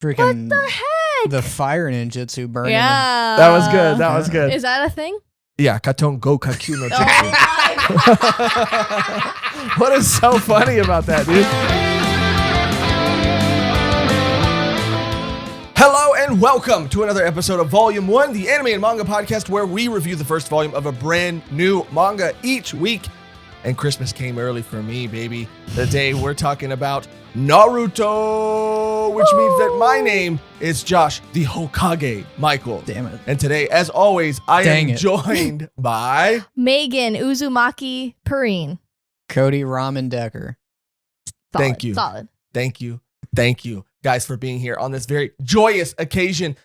Freaking What the heck? the fire ninjutsu burning. Yeah. That was good. That was good. Is that a thing? Yeah, Katon go Kakyu no Oh Jutsu. my God. What is so funny about that, dude? Hello and welcome to another episode of Volume 1, the anime and manga podcast where we review the first volume of a brand new manga each week. And Christmas came early for me, baby. Today we're talking about Naruto, which means that my name is Josh, the Hokage Michael. Damn it. And today, as always, I Dang am it. joined by... Mehgan Uzumaki Perrine. Cody Ramen Decker. Solid, Thank you. Solid. Thank you, guys, for being here on this very joyous occasion.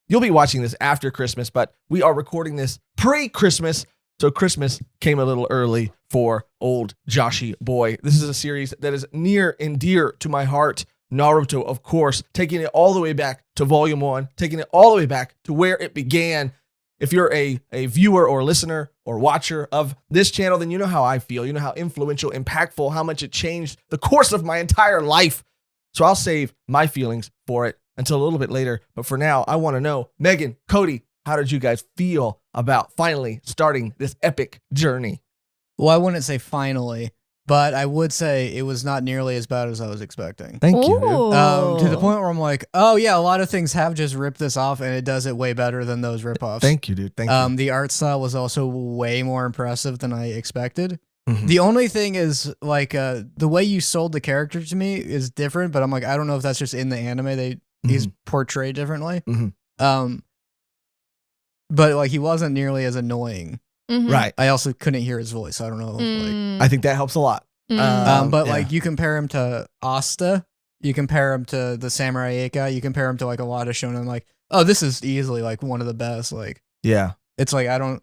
You'll be watching this after Christmas, but we are recording this pre-Christmas, so Christmas came a little early for old Joshy boy. This is a series that is near and dear to my heart. Naruto, of course, taking it all the way back to Volume 1, taking it all the way back to where it began. If you're a viewer or listener or watcher of this channel, then you know how I feel. You know how influential, impactful, how much it changed the course of my entire life. So I'll save my feelings for it until a little bit later. But for now, I want to know, Mehgan, Cody, how did you guys feel about finally starting this epic journey? Well, I wouldn't say finally, but I would say it was not nearly as bad as I was expecting. Thank you. dude. To the point where I'm like, oh yeah, a lot of things have just ripped this off, and it does it way better than those ripoffs. Thank you, dude. Thank you. The art style was also way more impressive than I expected. Mhm. The only thing is, like, the way you sold the character to me is different, but I'm like, I don't know if that's just in the anime he's portrayed differently. Mhm. But like, he wasn't nearly as annoying. Mhm. Right. I also couldn't hear his voice. So I don't know. Like, I think that helps a lot. but yeah. like, you compare him to Asta, you compare him to the Samurai 8 guy, you compare him to like a lot of shonen, like, oh, this is easily like one of the best. Like, Yeah. it's like, I don't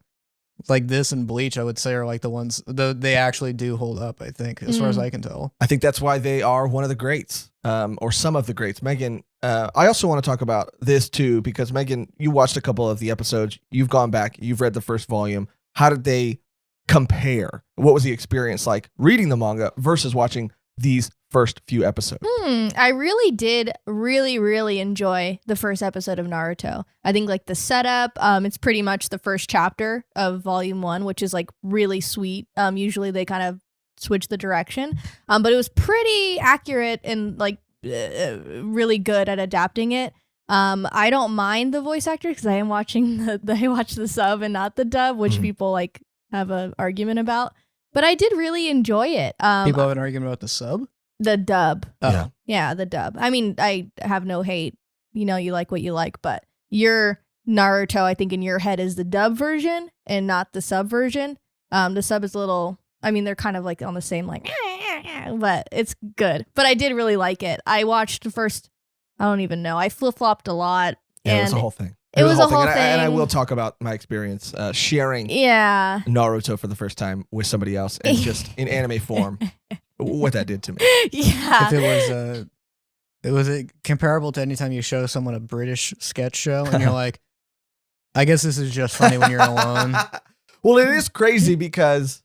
like this and Bleach, I would say, are like the ones they actually do hold up, I think, as far as I can tell. I think that's why they are one of the greats, or some of the greats. Mehgan, I also want to talk about this too, because Mehgan, you watched a couple of the episodes. You've gone back. You've read the first volume. How did they compare? What was the experience like reading the manga versus watching these first few episodes? I really did really enjoy the first episode of Naruto. I think like the setup, it's pretty much the first chapter of Volume 1, which is like really sweet. Usually they kind of switch the direction, but it was pretty accurate and like really good at adapting it. I don't mind the voice actor because I am watching I watch the sub and not the dub, which people like have an argument about. But I did really enjoy it. People have an argument about the sub? The dub. Oh. Yeah, the dub. I mean, I have no hate. You know, you like what you like, but your Naruto, I think in your head is the dub version and not the sub version. The sub is a little, I mean, they're kind of like on the same like, but it's good. But I did really like it. I watched the first, I don't even know. I flip-flopped a lot. Yeah, and it was a whole thing. It was a whole And I thing. will talk about my experience sharing Yeah. Naruto for the first time with somebody else and just in anime form, what that did to me. Yeah. If it was comparable to anytime you show someone a British sketch show and you're like, I guess this is just funny when you're alone. Well, it is crazy because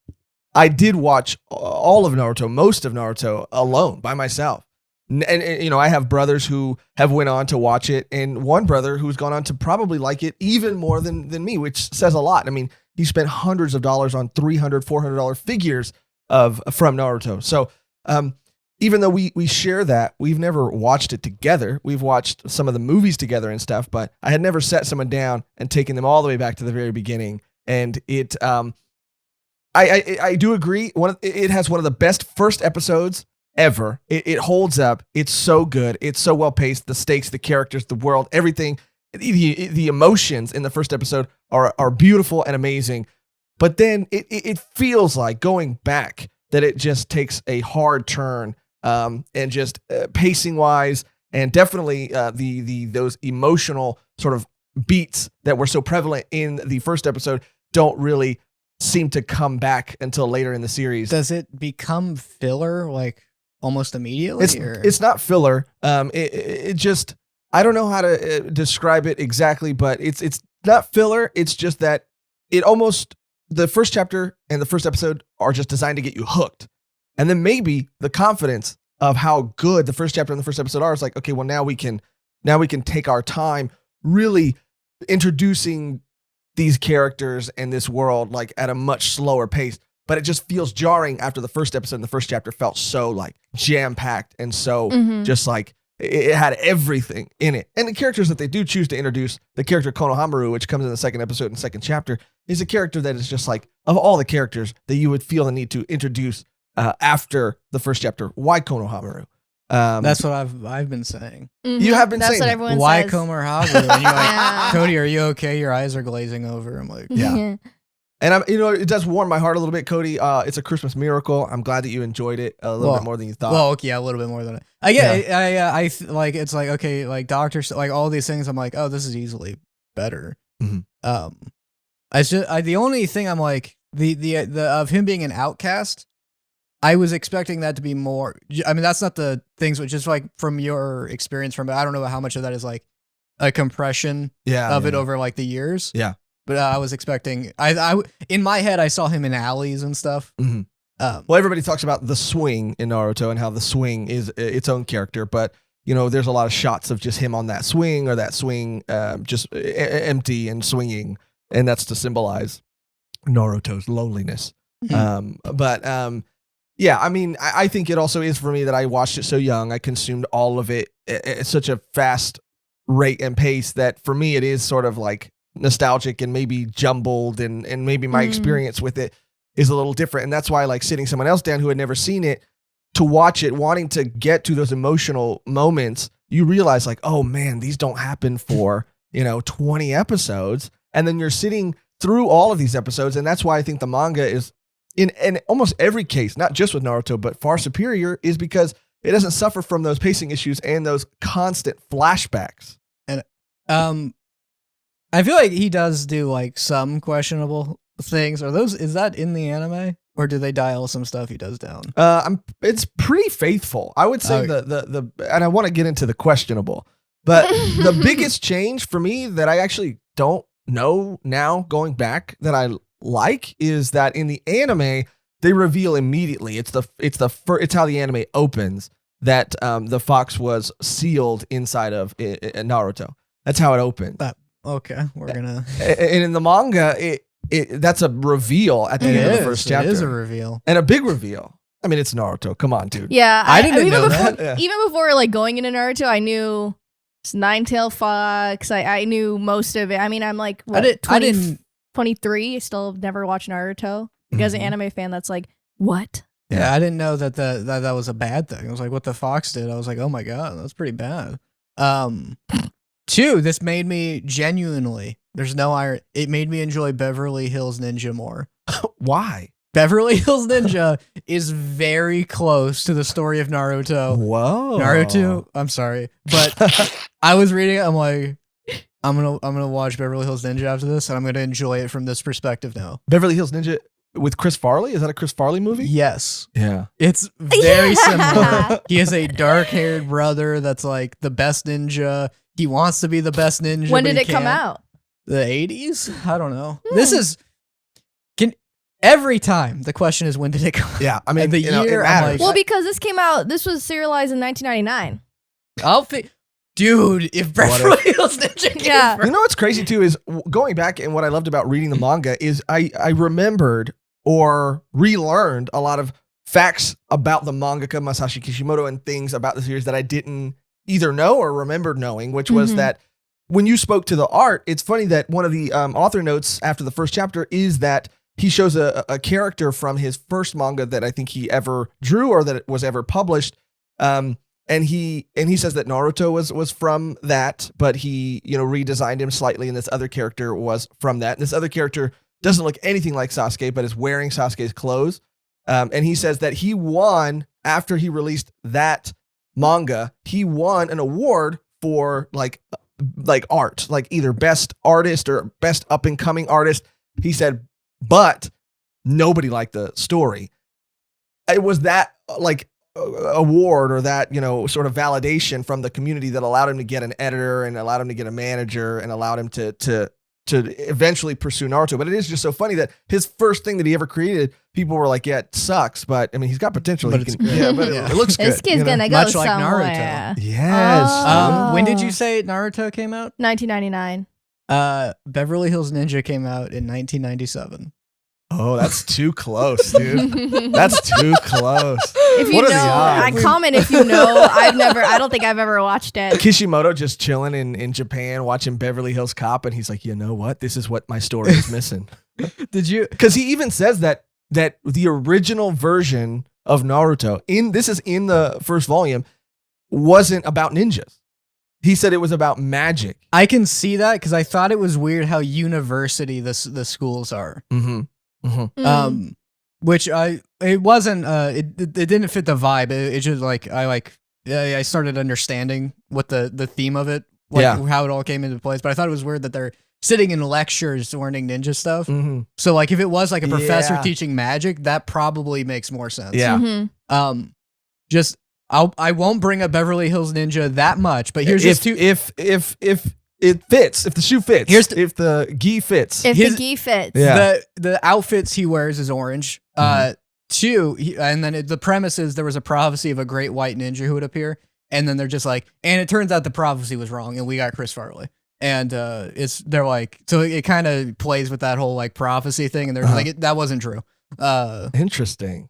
I did watch all of Naruto, most of Naruto alone by myself. And you know, I have brothers who have went on to watch it, and one brother who's gone on to probably like it even more than me, which says a lot. I mean, he spent hundreds of dollars on $300, $400 figures from Naruto. So even though we share that, we've never watched it together. We've watched some of the movies together and stuff, but I had never sat someone down and taken them all the way back to the very beginning. And it, I do agree. It has one of the best first episodes ever. It holds up. It's so good. It's so well paced. The stakes, the characters, the world, everything, the emotions in the first episode are beautiful and amazing. But then it feels like going back that it just takes a hard turn, and just pacing wise, and definitely those emotional sort of beats that were so prevalent in the first episode don't really seem to come back until later in the series. Does it become filler like almost immediately? It's not filler. It just, I don't know how to describe it exactly, but it's not filler. It's just that the first chapter and the first episode are just designed to get you hooked. And then maybe the confidence of how good the first chapter and the first episode are is like, okay, well now we can Now we can take our time really introducing these characters and this world like at a much slower pace. But it just feels jarring after the first episode. And the first chapter felt so like jam-packed and so just like it had everything in it. And the characters that they do choose to introduce, the character Konohamaru, which comes in the second episode and second chapter, is a character that is just like, of all the characters that you would feel the need to introduce after the first chapter, why Konohamaru? That's what I've been saying. You have been That's saying what that. everyone Why says. Konohamaru? And you're like, Yeah. Cody, are you okay? Your eyes are glazing over. I'm like, Yeah. And it does warm my heart a little bit, Cody. It's a Christmas miracle. I'm glad that you enjoyed it a little bit more than you thought. well, okay, a little bit more than I get. Like it's like okay, like doctors, like all these things. I'm like, oh, this is easily better. It's just the only thing I'm like the of him being an outcast. I was expecting that to be more. I mean, that's not the things, which is like from your experience from. I don't know how much of that is like a compression of it over like the years. Yeah. But I was expecting. I in my head I saw him in alleys and stuff. Well, everybody talks about the swing in Naruto and how the swing is its own character, but there's a lot of shots of just him on that swing or that swing just empty and swinging, and that's to symbolize Naruto's loneliness. Yeah, I mean, I think it also is for me that I watched it so young. I consumed all of it at such a fast rate and pace that for me it is sort of like nostalgic and maybe jumbled, and maybe my experience with it is a little different. And that's why I like sitting someone else down who had never seen it to watch it, wanting to get to those emotional moments. You realize like, oh man, these don't happen for 20 episodes, and then you're sitting through all of these episodes. And that's why I think the manga is in almost every case, not just with Naruto, but far superior, is because it doesn't suffer from those pacing issues and those constant flashbacks. And I feel like he does do like some questionable things. Is that in the anime, or do they dial some stuff he does down? It's pretty faithful. I would say the and I want to get into the questionable, but the biggest change for me that I actually don't know now going back that I like is that in the anime they reveal immediately. It's how the anime opens that the fox was sealed inside of Naruto. That's how it opened. Okay, we're gonna. And in the manga, that's a reveal at the end of the first chapter. It is a reveal, and a big reveal. I mean, it's Naruto. Come on, dude. Yeah, I didn't know before, that. Even before like going into Naruto, I knew Nine-Tailed Fox. I knew most of it. I mean, I'm like, what, I didn't. 23. Still have never watched Naruto. As an anime fan, that's like, what? Yeah, I didn't know that that was a bad thing. I was like, what the fox did. I was like, oh my god, that's pretty bad. Two, this made me genuinely. There's no irony. It made me enjoy Beverly Hills Ninja more. Why? Beverly Hills Ninja is very close to the story of Naruto. Whoa. Naruto. I'm sorry, but I was reading it. I'm like, I'm gonna watch Beverly Hills Ninja after this, and I'm gonna enjoy it from this perspective now. Beverly Hills Ninja with Chris Farley? Is that a Chris Farley movie? Yes. Yeah. It's very similar. He has a dark-haired brother that's like the best ninja. He wants to be the best ninja. When did it come out? The 80s? I don't know. This is every time the question is when did it come out? Yeah, I mean, the year. it I'm matters. Well, because this was serialized in 1999. Dude, if Beverly Hills Ninja came Yeah. first- You know what's crazy too is going back, and what I loved about reading the manga is I remembered or relearned a lot of facts about the mangaka Masashi Kishimoto and things about the series that I didn't either know or remembered knowing, which was that when you spoke to the art, it's funny that one of the author notes after the first chapter is that he shows a character from his first manga that I think he ever drew or that it was ever published. And he says that Naruto was from that, but he, redesigned him slightly, and this other character was from that. And this other character doesn't look anything like Sasuke, but is wearing Sasuke's clothes. And he says that he won, after he released that manga, he won an award for like art, like either best artist or best up and coming artist. He said, but nobody liked the story. It was that like award or that, sort of validation from the community that allowed him to get an editor and allowed him to get a manager and allowed him to eventually pursue Naruto. But it is just so funny that his first thing that he ever created, people were like, yeah, it sucks, but I mean, he's got potential. But it looks good. This kid's gonna go Much like somewhere. Naruto. Yes. When did you say Naruto came out? 1999. Beverly Hills Ninja came out in 1997. Oh, that's too close, dude. That's too close. If you know, comment if you know. I don't think I've ever watched it. Kishimoto just chilling in Japan watching Beverly Hills Cop, and he's like, you know what? This is what my story is missing. Did you? Because he even says that the original version of Naruto, this is in the first volume, wasn't about ninjas. He said it was about magic. I can see that because I thought it was weird how university the schools are. Mm-hmm. Mm-hmm. Which it wasn't. It didn't fit the vibe. It just I started understanding what the theme of it, how it all came into place. But I thought it was weird that they're sitting in lectures learning ninja stuff. Mm-hmm. So like if it was like a professor teaching magic, that probably makes more sense. Yeah. Mm-hmm. I won't bring up Beverly Hills Ninja that much, but here's just two. If it fits, if the shoe fits, if the gi fits, if the gi fits, the outfits he wears is orange. Two, and then the premise is there was a prophecy of a great white ninja who would appear, and then they're just like, and it turns out the prophecy was wrong, and we got Chris Farley, and they're like, so it kind of plays with that whole like prophecy thing, and they're like, that wasn't true. Interesting.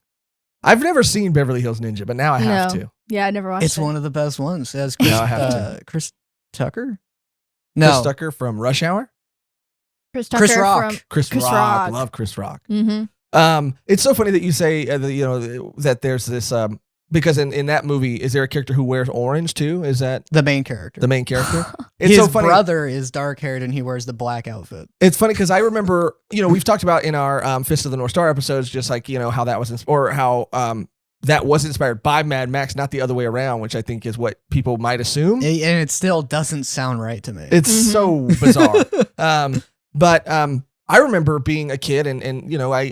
I've never seen Beverly Hills Ninja, but now I have to. Yeah, I never watched it. It's one of the best ones. It has Chris Tucker. No. Chris Tucker from Rush Hour? Chris Rock. Chris Rock. Love Chris Rock. Mm-hmm. It's so funny that you say that there's this because in that movie, is there a character who wears orange too? Is that the main character? The main character. It's His so funny. brother is dark haired and he wears the black outfit. It's funny because I remember, we've talked about in our Fist of the North Star episodes, just like how that was that was inspired by Mad Max, not the other way around, which I think is what people might assume. And it still doesn't sound right to me. It's so bizarre. But I remember being a kid and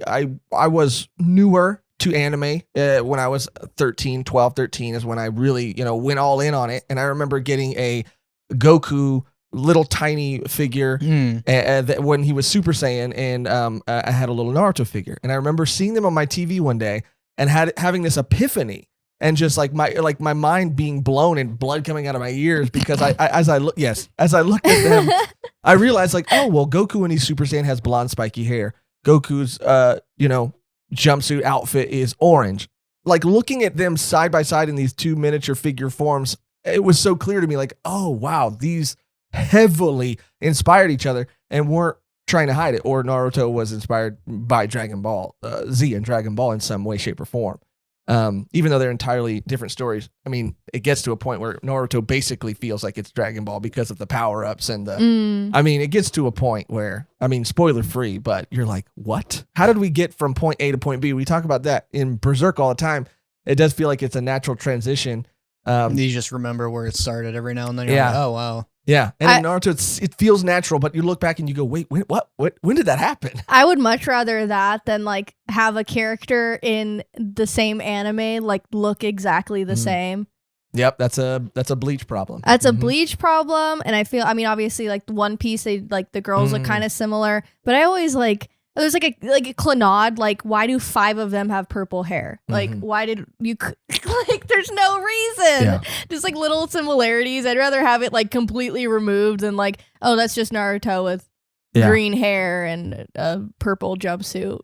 I was newer to anime when I was 13 is when I really, went all in on it. And I remember getting a Goku little tiny figure when he was Super Saiyan, and I had a little Naruto figure. And I remember seeing them on my TV one day and having this epiphany and just like my mind being blown and blood coming out of my ears because as I looked at them, I realized like, oh, well, Goku when he's Super Saiyan has blonde spiky hair. Goku's jumpsuit outfit is orange. Like looking at them side by side in these two miniature figure forms, it was so clear to me like, oh wow, these heavily inspired each other and weren't trying to hide it. Or Naruto was inspired by Dragon Ball Z and Dragon Ball in some way, shape, or form. Even though they're entirely different stories. I mean, it gets to a point where Naruto basically feels like it's Dragon Ball because of the power-ups and it gets to a point where, spoiler free, but you're like, what? How did we get from point A to point B? We talk about that in Berserk all the time. It does feel like it's a natural transition. You just remember where it started every now and then. You're like, oh, wow. Yeah, and in Naruto, it feels natural, but you look back and you go, wait, what? When did that happen? I would much rather that than like have a character in the same anime like look exactly the same. Yep, that's a Bleach problem. That's a Bleach problem, and I feel, obviously, like One Piece, they like the girls look kind of similar, but I always like. There's like a Clannad, like why do 5 of them have purple hair? Like why did you like there's no reason. Yeah. Just like little similarities. I'd rather have it like completely removed than like, oh, that's just Naruto with green hair and a purple jumpsuit.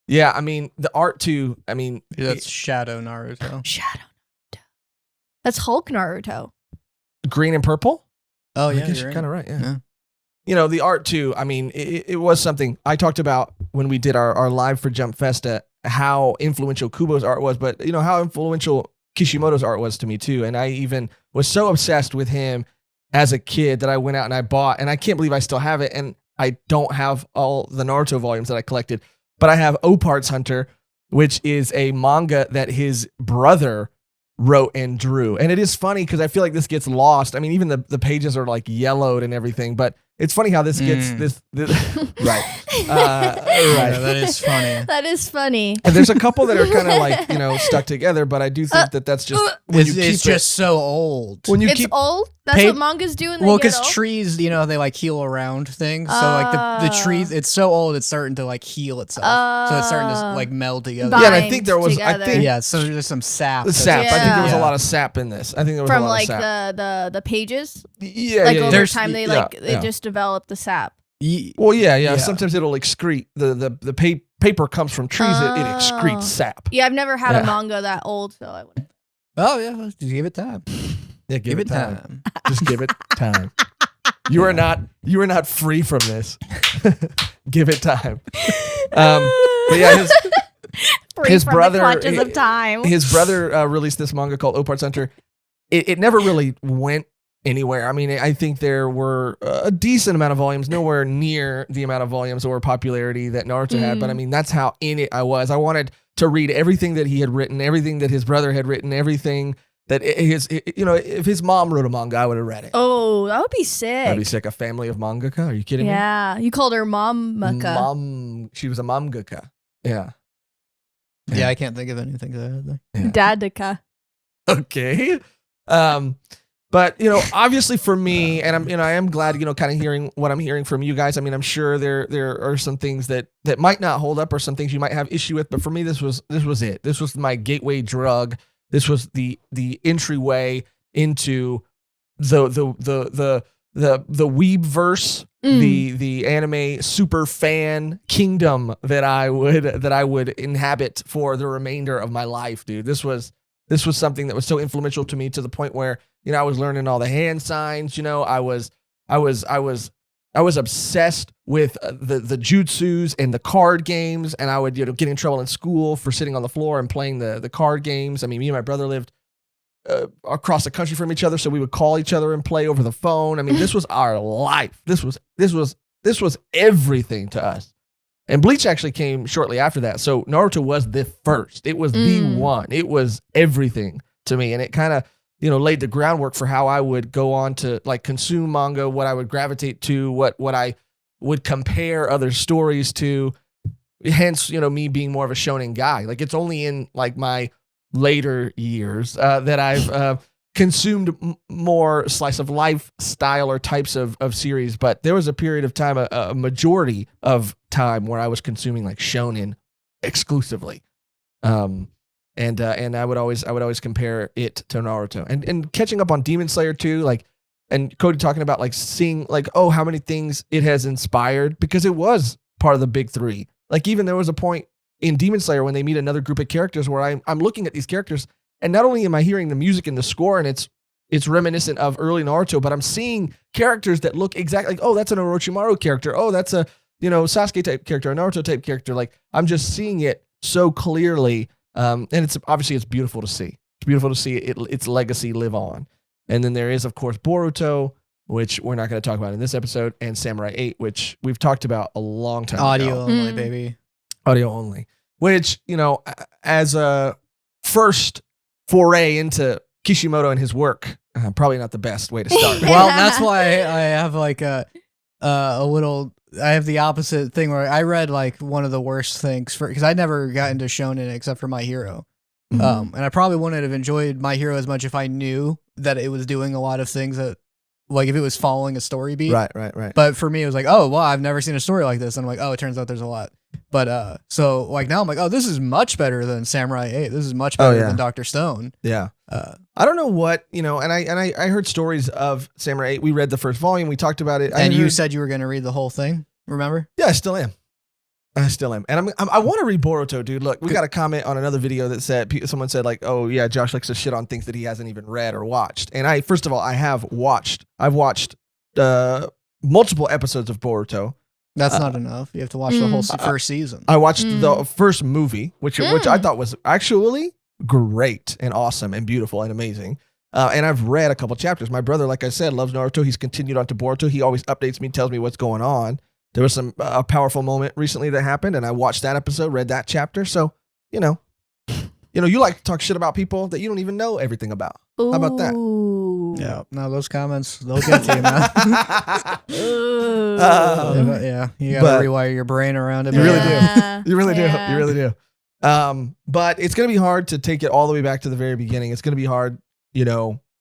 Yeah, the art too, that's Shadow Naruto. Shadow Naruto. That's Hulk Naruto. Green and purple? Oh yeah, you're kind of right, yeah. The art too, it was something I talked about when we did our live for Jump Festa, how influential Kubo's art was, but how influential Kishimoto's art was to me too. And I even was so obsessed with him as a kid that I went out and I bought, and I can't believe I still have it. And I don't have all the Naruto volumes that I collected, but I have Opart's Hunter, which is a manga that his brother wrote and drew. And it is funny because I feel like this gets lost. Even the pages are like yellowed and everything, but it's funny how this gets this right. Yeah, that is funny. That is funny. And there's a couple that are kind of like, stuck together, but I do think that's just It's just so old. When you It's keep old. That's what mangas do. Well, because trees, they like heal around things. So like the trees, it's so old, it's starting to like heal itself. So it's starting to like meld together. Yeah, and I think there was. Together. So there's some sap. The sap. I think there was a lot of sap in this. I think there was from a lot like of sap. the pages. Yeah, like yeah, over time they they just develop the sap. Well, yeah. Sometimes it'll excrete the paper comes from trees. It excretes sap. Yeah, I've never had a manga that old, so I would. Oh yeah, just give it time. Yeah, give it time. Just give it time. You are not free from this. Give it time. But yeah, his brother. Of time. His brother released this manga called Opart Center. It never really went anywhere. I mean, I think there were a decent amount of volumes, nowhere near the amount of volumes or popularity that Naruto had. But I mean, that's how in it I was. I wanted to read everything that he had written, everything that his brother had written, everything that if his mom wrote a manga, I would have read it. Oh, that would be sick. That'd be sick. A family of mangaka? Are you kidding me? Yeah, you called her mom-maka. She was a mangaka. Yeah. Yeah, I can't think of anything that Yeah. Dadaka. Okay. But obviously for me, and I am glad, kind of hearing what I'm hearing from you guys. I mean, I'm sure there are some things that might not hold up or some things you might have issue with, but for me, this was it. This was my gateway drug. This was the entryway into the weebverse, the anime super fan kingdom that I would inhabit for the remainder of my life, dude. This was something that was so influential to me to the point where I was learning all the hand signs. I was obsessed with the jutsus and the card games, and I would get in trouble in school for sitting on the floor and playing the card games. I mean, me and my brother lived across the country from each other, so we would call each other and play over the phone. I mean, this was our life. This was everything to us. And Bleach actually came shortly after that. So Naruto was the first. It was the one. It was everything to me, and it kind of laid the groundwork for how I would go on to like consume manga, what I would gravitate to, what I would compare other stories to. Hence, me being more of a shonen guy. Like it's only in like my later years that I've consumed more slice of life style or types of series. But there was a period of time, a majority of time where I was consuming like shonen exclusively. And I would always compare it to Naruto and catching up on Demon Slayer too, like, and Cody talking about like seeing like, oh, how many things it has inspired, because it was part of the big three. Like even there was a point in Demon Slayer when they meet another group of characters where I'm looking at these characters, and not only am I hearing the music and the score and it's reminiscent of early Naruto, but I'm seeing characters that look exactly like, oh, that's an Orochimaru character. Oh, that's a, Sasuke type character, a Naruto type character. Like I'm just seeing it so clearly. And it's beautiful to see. It's beautiful to see its legacy live on. And then there is, of course, Boruto, which we're not going to talk about in this episode, and Samurai 8, which we've talked about a long time Audio ago. only, baby. Audio only. Which, as a first foray into Kishimoto and his work, probably not the best way to start. Well, that's why I have like a little... I have the opposite thing where I read like one of the worst things because I never got into shonen except for My Hero. And I probably wouldn't have enjoyed My Hero as much if I knew that it was doing a lot of things that, like, if it was following a story beat. Right. But for me, it was like, oh, well, I've never seen a story like this. And I'm like, oh, it turns out there's a lot. But so like now I'm like, oh, this is much better than Samurai 8. This is much better than Dr. Stone. Yeah. I don't know what, and I heard stories of Samurai 8. We read the first volume. We talked about it. And you said you were going to read the whole thing. Remember? Yeah, I still am. And I want to read Boruto, dude. Look, we got a comment on another video that said, someone said like, oh yeah, Josh likes to shit on things that he hasn't even read or watched. And first of all, I've watched multiple episodes of Boruto. That's not enough. You have to watch the whole first season. I watched the first movie, which I thought was actually great and awesome and beautiful and amazing. And I've read a couple chapters. My brother, like I said, loves Naruto. He's continued on to Boruto. He always updates me, tells me what's going on. There was a powerful moment recently that happened, and I watched that episode, read that chapter. So, you like to talk shit about people that you don't even know everything about. How about that? Yeah, no, those comments, they'll get to you, man. Yeah, you gotta rewire your brain around it. You really do. You really do. You really do. But it's going to be hard to take it all the way back to the very beginning. It's going to be hard,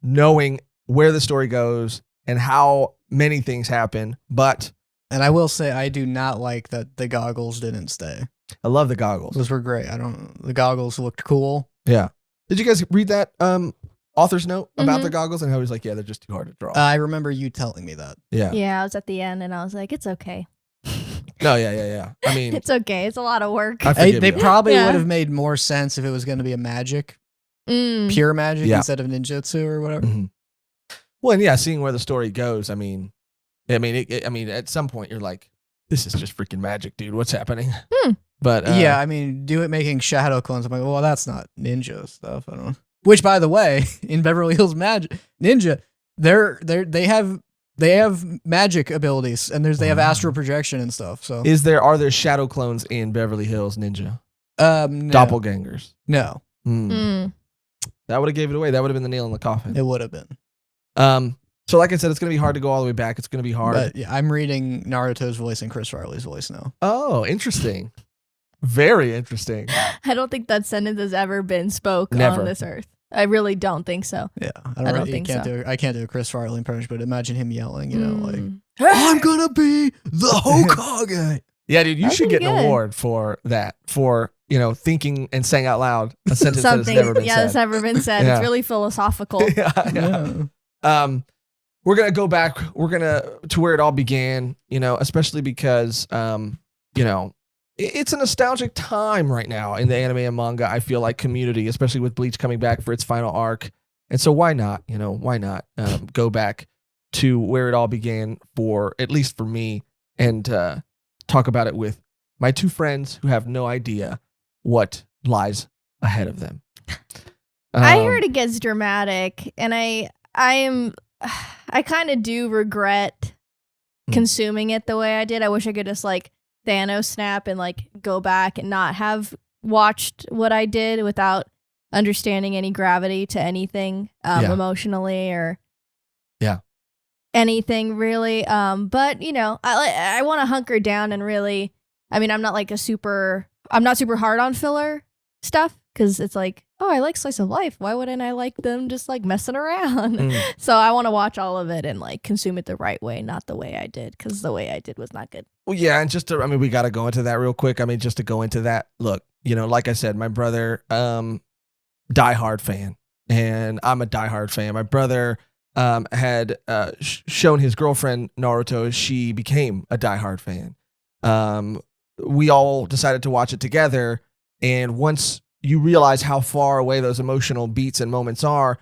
knowing where the story goes and how many things happen. And I will say, I do not like that the goggles didn't stay. I love the goggles. Those were great. The goggles looked cool. Yeah. Did you guys read that author's note about the goggles? And I was like, yeah, they're just too hard to draw. I remember you telling me that. Yeah. Yeah, I was at the end and I was like, it's okay. No, yeah. I mean, it's okay. It's a lot of work. They probably would have made more sense if it was going to be a magic, pure magic instead of ninjutsu or whatever. Mm-hmm. Well, and seeing where the story goes. I mean, at some point you're like, this is just freaking magic, dude. What's happening? But do it making shadow clones. I'm like, well, that's not ninja stuff. I don't know. Which, by the way, in Beverly Hills Ninja, they have magic abilities, and they have astral projection and stuff. So, are there shadow clones in Beverly Hills Ninja? No. Doppelgangers? No. That would have gave it away. That would have been the nail in the coffin. It would have been. So, like I said, it's going to be hard to go all the way back. It's going to be hard. But yeah, I'm reading Naruto's voice and Chris Farley's voice now. Oh, interesting. Very interesting. I don't think that sentence has ever been spoke Never. on this earth. I really don't think so. Yeah, I don't think so. I can't do a Chris Farley impression, but imagine him yelling, I'm gonna be the Hokage. Yeah, dude, you should get an award for that. For thinking and saying out loud a sentence that has never been said. That's never been said. It's really philosophical. Yeah. We're gonna go back. We're gonna to where it all began. Especially because it's a nostalgic time right now in the anime and manga. I feel like community, especially with Bleach coming back for its final arc. And so why not, go back to where it all began at least for me, and talk about it with my two friends who have no idea what lies ahead of them. I heard it gets dramatic, and I kind of do regret consuming it the way I did. I wish I could just Thanos snap and go back and not have watched what I did without understanding any gravity to anything emotionally or anything really. But I want to hunker down and really. I mean, I'm not super hard on filler stuff because it's I like slice of life. Why wouldn't I like them just messing around? So I want to watch all of it and consume it the right way, not the way I did, because the way I did was not good. Well, yeah, and we got to go into that real quick. Just to go into that, look, like I said, my brother, diehard fan, and I'm a diehard fan. My brother had shown his girlfriend Naruto. She became a diehard fan. We all decided to watch it together, and once you realize how far away those emotional beats and moments are,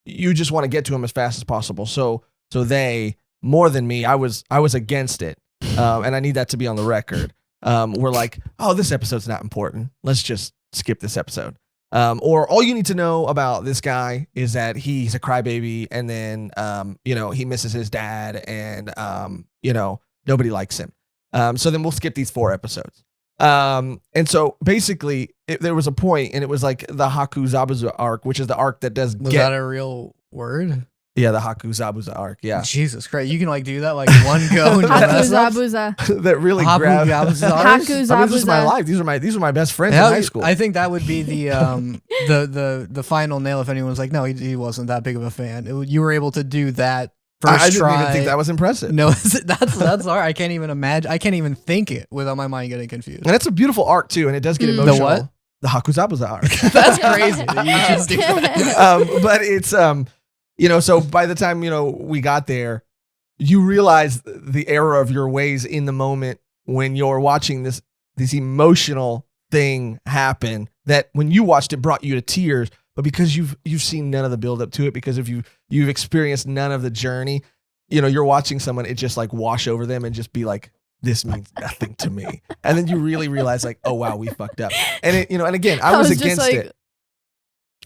you just want to get to them as fast as possible. So they, more than me, I was against it. And I need that to be on the record. We're like, oh, this episode's not important. Let's just skip this episode. Or all you need to know about this guy is that he's a crybaby, and then, he misses his dad, and, nobody likes him. So then we'll skip these 4 episodes. And so basically there was a point, and it was the Haku Zabuza arc, which is the arc that does Was that a real word? Yeah, the Haku Zabuza arc. Yeah. Jesus Christ. You can do that one go. And Haku Zabuza. That really grabbed. Haku Zabuza. This is my life. These are my best friends in high school. I think that would be the final nail if anyone's no, he wasn't that big of a fan. You were able to do that. I didn't even think that was impressive. No, that's hard. I can't even imagine. I can't even think it without my mind getting confused. And it's a beautiful arc too, and it does get emotional. The what? The Haku Zabuza arc. That's crazy. That you just do that. But it's so by the time we got there, you realize the error of your ways in the moment when you're watching this emotional thing happen. That when you watched it brought you to tears. But because you've seen none of the build up to it, because you've experienced none of the journey, you're watching someone, it just wash over them and just be this means nothing to me. And then you really realize oh wow, we fucked up. And it, and again, I was against it.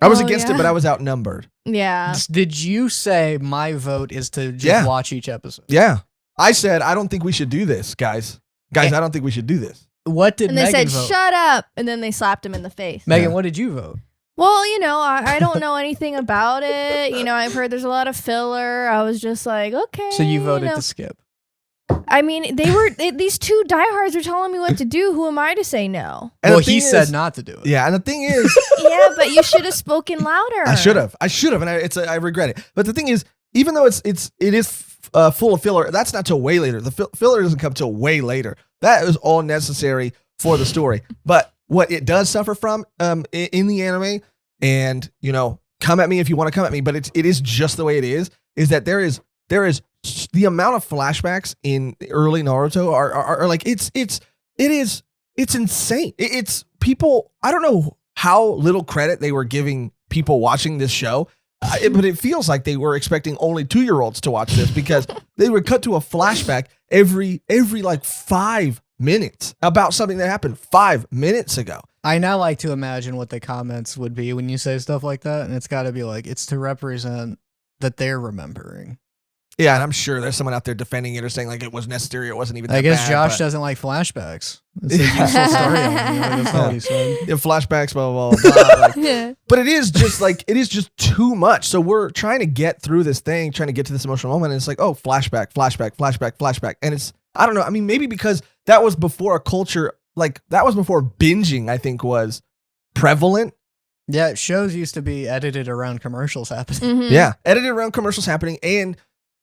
I was against it, but I was outnumbered. Yeah. Did you say my vote is to just watch each episode? Yeah. I said, I don't think we should do this, guys. I don't think we should do this. What did Mehgan vote? And they said, shut up. And then they slapped him in the face. Mehgan, what did you vote? Well, I don't know anything about it. I've heard there's a lot of filler. I was just like, okay. So you voted to skip. I mean, these two diehards are telling me what to do. Who am I to say no? And well, he said not to do it. Yeah, and the thing is, Yeah, but you should have spoken louder. I should have, and I regret it. But the thing is, even though it is full of filler, that's not till way later. The filler doesn't come till way later. That is all necessary for the story. But what it does suffer from in the anime, and come at me if you want to come at me, but it is just the way it is that there is the amount of flashbacks in early Naruto are like it's insane. It's people. I don't know how little credit they were giving people watching this show, but it feels like they were expecting only 2-year-olds to watch this, because they would cut to a flashback every like 5 minutes about something that happened 5 minutes ago. I now like to imagine what the comments would be when you say stuff like that, and it's got to be like, it's to represent that they're remembering. Yeah, and I'm sure there's someone out there defending it or saying like it was necessary, it wasn't even that I guess bad, Josh doesn't like flashbacks. It's a useful story. That's all he said. Yeah, flashbacks, blah, blah, blah. Like, but it is just too much. So we're trying to get through this thing, trying to get to this emotional moment, and it's like, oh, flashback. And it's, I don't know, I mean, maybe because that was before a culture, like that was before binging, I think, was prevalent. Yeah, shows used to be edited around commercials happening. Mm-hmm. Yeah, edited around commercials happening, and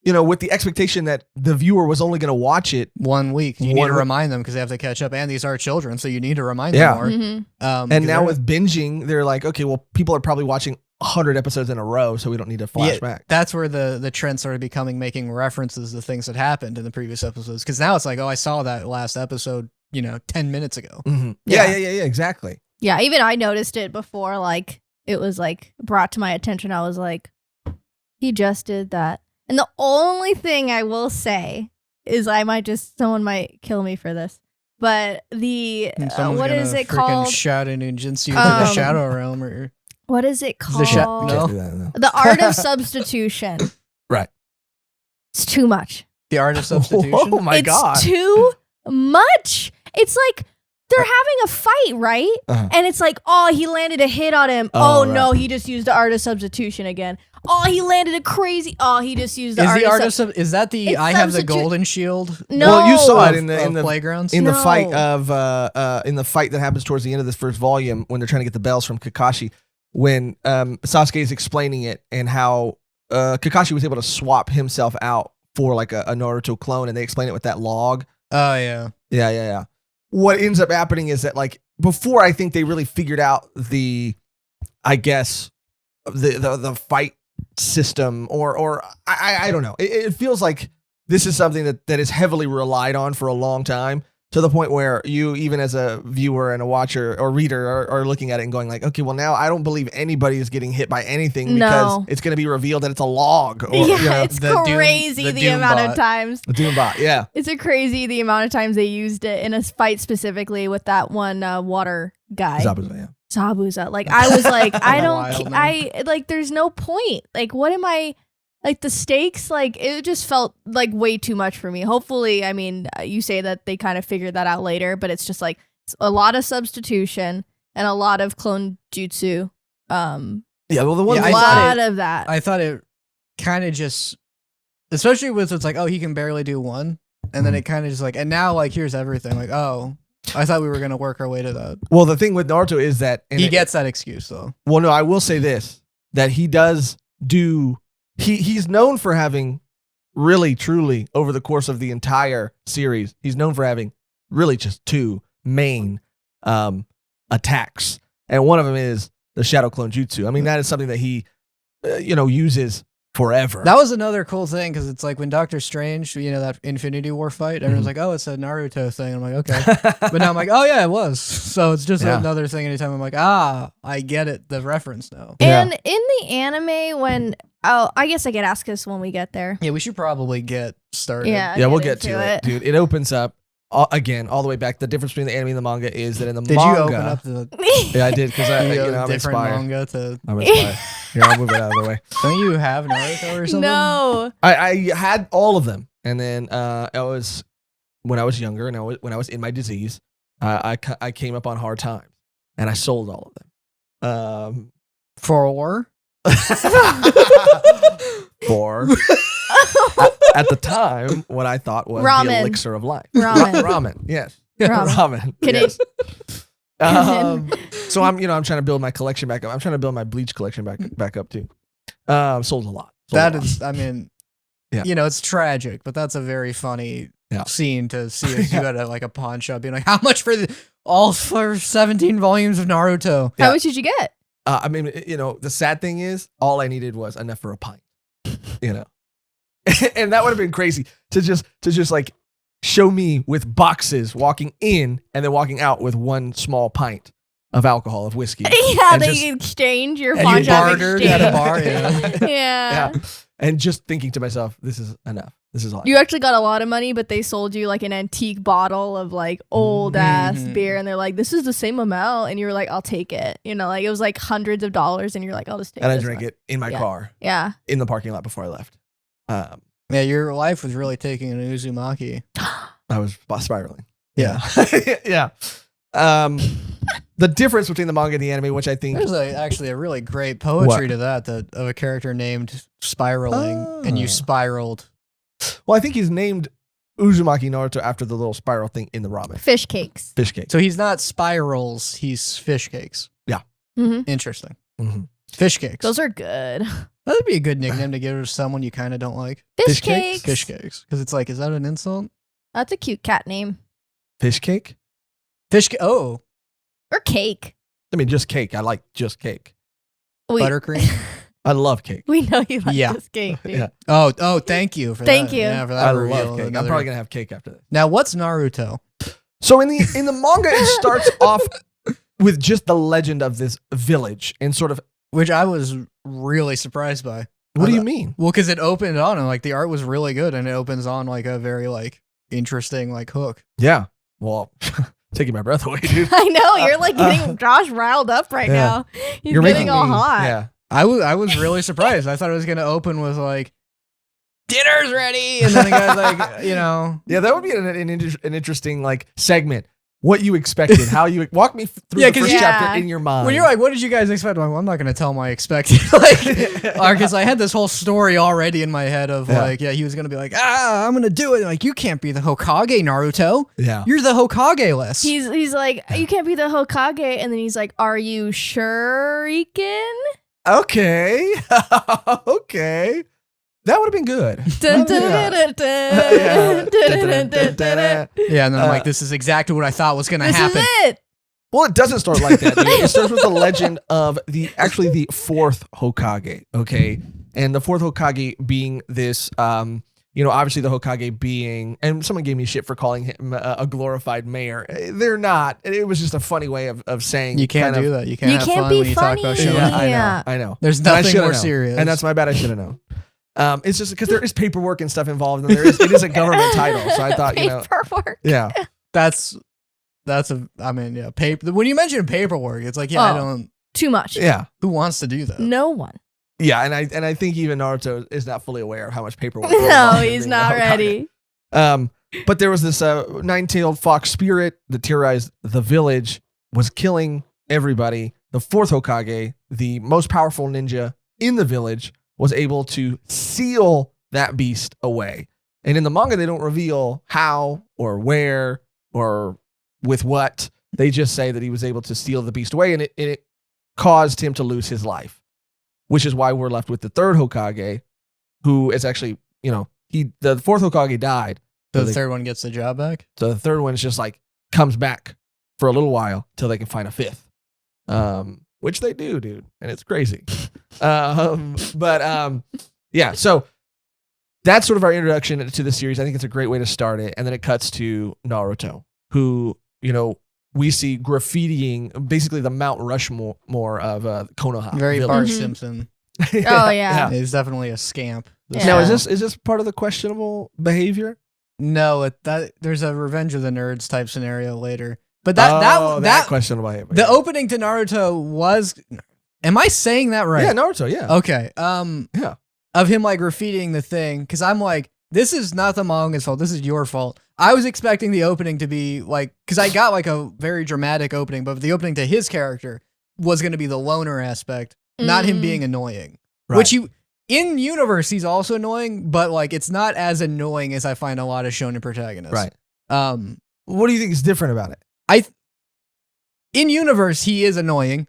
with the expectation that the viewer was only going to watch it 1 week. You need to remind them because they have to catch up, and these are children, so you need to remind them more. Mm-hmm. And now with binging, they're like, okay, well, people are probably watching 100 episodes in a row, so we don't need to flashback. That's where the trend started becoming, making references to things that happened in the previous episodes. Because now it's like, oh, I saw that last episode, 10 minutes ago. Mm-hmm. Yeah, exactly. Yeah, even I noticed it before, like, it was, like, brought to my attention. I was like, he just did that. And the only thing I will say is someone might kill me for this, but what is it called? Shadow ninjutsu to the shadow realm, or what is it called? No. The art of substitution. Right. It's too much. The art of substitution. Oh my God. It's too much. It's like they're having a fight, right? Uh-huh. And it's like, oh, he landed a hit on him. Oh, no, he just used the art of substitution again. Oh, he landed a crazy. Oh, he just used the art of is that the I have the golden shield? No. Well, you saw it in the playgrounds. In the fight of in the fight that happens towards the end of this first volume, when they're trying to get the bells from Kakashi, when Sasuke is explaining it and how Kakashi was able to swap himself out for like a Naruto clone, and they explain it with that log. Oh yeah. Yeah. What ends up happening is that, like, before I think they really figured out the fight system, or I don't know. It feels like this is something that is heavily relied on for a long time, to the point where you, even as a viewer and a watcher or reader, are looking at it and going like, okay, well, now I don't believe anybody is getting hit by anything because it's going to be revealed that it's a log. Or, it's crazy the amount of times. The Doombot, yeah. It's crazy the amount of times they used it in a fight, specifically with that one water guy. Zabuza. Like, I was like, there's no point. Like, what am I, like, the stakes, like, it just felt like way too much for me. Hopefully, I mean, you say that they kind of figured that out later, but it's just like, it's a lot of substitution and a lot of clone jutsu. Yeah, well, the one a lot of that. I thought it kind of just, especially with, it's like, oh, he can barely do one, and then it kind of just like, and now, like, here's everything. Like, oh, I thought we were going to work our way to that. Well, the thing with Naruto is that he gets that excuse, though. Well, no, I will say this, that he does do, he's known for having really, truly, over the course of the entire series, he's known for having really just 2 main attacks. And one of them is the Shadow Clone Jutsu. I mean, that is something that he, uses forever. That was another cool thing, because it's like when Doctor Strange, that Infinity War fight, everyone's like, oh, it's a Naruto thing. I'm like, okay. But now I'm like, oh, yeah, it was. So it's just another thing anytime I'm like, I get it, the reference now. And in the anime, when, I guess I get asked this when we get there. Yeah, we should probably get started. Yeah, we'll get to it, dude. It opens up. Again, all the way back. The difference between the anime and the manga is that in the manga... Did you open up the... Yeah, I did, because I'm different inspired. Manga to... I'm inspired. Here, I'll move it out of the way. Don't you have Naruto or something? No. I had all of them, and then when I was younger, and when I was in my disease, I came up on hard times, and I sold all of them. 4. For at the time, what I thought was Ramen. the elixir of life. Ramen. Ramen, yes. Ramen. Yes. So I'm trying to build my collection back up. I'm trying to build my Bleach collection back up too. Sold a lot. I mean, it's tragic, but that's a very funny scene to see as you at a pawn shop being like, how much for all for 17 volumes of Naruto? How much did you get? I mean, the sad thing is, all I needed was enough for a pint. And that would have been crazy to just like show me with boxes walking in and then walking out with one small pint of alcohol, of whiskey. Yeah, they exchange your pawn shop exchange. At a bar. Yeah. Yeah. And just thinking to myself, this is enough. This is all. You actually got a lot of money, but they sold you like an antique bottle of like old ass beer, and they're like, "This is the same amount," and you were like, "I'll take it." Like it was like hundreds of dollars, and you're like, "I'll just take it." And I drank it in my car. Yeah. In the parking lot before I left. Yeah, your life was really taking an Uzumaki. I was spiraling. Yeah. Yeah. The difference between the manga and the anime, which I think there's actually a really great poetry to that of a character named Spiraling, and you spiraled. Well, I think he's named Uzumaki Naruto after the little spiral thing in the ramen. Fish cakes. Fish cakes. So he's not spirals, he's fish cakes. Yeah. Mm-hmm. Interesting. Mm-hmm. Fish cakes. Those are good. That'd be a good nickname to give to someone you kind of don't like. Fish cakes. Fish cakes. Because it's like, is that an insult? That's a cute cat name. Fish cake? Oh. Or cake. I mean, just cake. I like just cake. Buttercream. I love cake. We know you like this cake, dude. Yeah. Oh, thank you for that. Thank you. Yeah, for that I reveal. love cake. I'm probably going to have cake after this. Now, what's Naruto? So in the manga, it starts off with just the legend of this village and sort of... Which I was really surprised by. What do you mean? Well, because it opened on and like the art was really good, and it opens on like a very like interesting like hook. Yeah. Well, taking my breath away, dude. I know, you're like getting Josh riled up right now. He's getting all hot. Yeah. I was really surprised. I thought it was gonna open with like dinner's ready, and then the guy's like, Yeah, that would be an interesting like segment. What you expected, how you walk me through the first chapter in your mind. When you're like, what did you guys expect? I'm like, well, I'm not going to tell my expected. Because I had this whole story already in my head of he was going to be like, I'm going to do it. And like, you can't be the Hokage, Naruto. Yeah. You're the Hokage list. He's like, you can't be the Hokage. And then he's like, are you sure, Riken? Okay. Okay. That would have been good. Yeah, and then I'm like, this is exactly what I thought was going to happen. This is it. Well, it doesn't start like that, dude. It starts with the legend of the fourth Hokage, okay? And the fourth Hokage being this, obviously the Hokage being, and someone gave me shit for calling him a glorified mayor. They're not. It was just a funny way of saying. You can't do that. You can't have fun be when you talk about shows. Yeah, I know. There's nothing more serious. And that's my bad. I should have known. It's just because there is paperwork and stuff involved, and it is a government title. So I thought, paperwork. Yeah. Paper. When you mention paperwork, it's like, I don't. Too much. Yeah. Who wants to do that? No one. Yeah, and I think even Naruto is not fully aware of how much paperwork. No, he's not ready. But there was this nine-tailed fox spirit that terrorized the village, was killing everybody. The fourth Hokage, the most powerful ninja in the village, was able to seal that beast away. And in the manga, they don't reveal how or where or with what. They just say that he was able to seal the beast away, and it caused him to lose his life, which is why we're left with the third Hokage, who is actually, the fourth Hokage died. So the third one gets the job back? So the third one is just like comes back for a little while till they can find a fifth. Which they do, dude. And it's crazy. Yeah, so that's sort of our introduction to the series. I think it's a great way to start it. And then it cuts to Naruto, who, we see graffitiing basically the Mount Rushmore of Konoha. Very Bart Simpson. Oh, yeah. He's definitely a scamp. Yeah. Now, is this part of the questionable behavior? No, there's a Revenge of the Nerds type scenario later. But that questionable behavior. The opening to Naruto was... Am I saying that right? Yeah, Naruto, yeah. Okay. Yeah. Of him like graffitiing the thing, because I'm like, this is not the manga's fault. This is your fault. I was expecting the opening to be like, because I got like a very dramatic opening, but the opening to his character was going to be the loner aspect not him being annoying. Right. Which in universe he's also annoying, but like it's not as annoying as I find a lot of shonen protagonists. Right. What do you think is different about it? In universe he is annoying,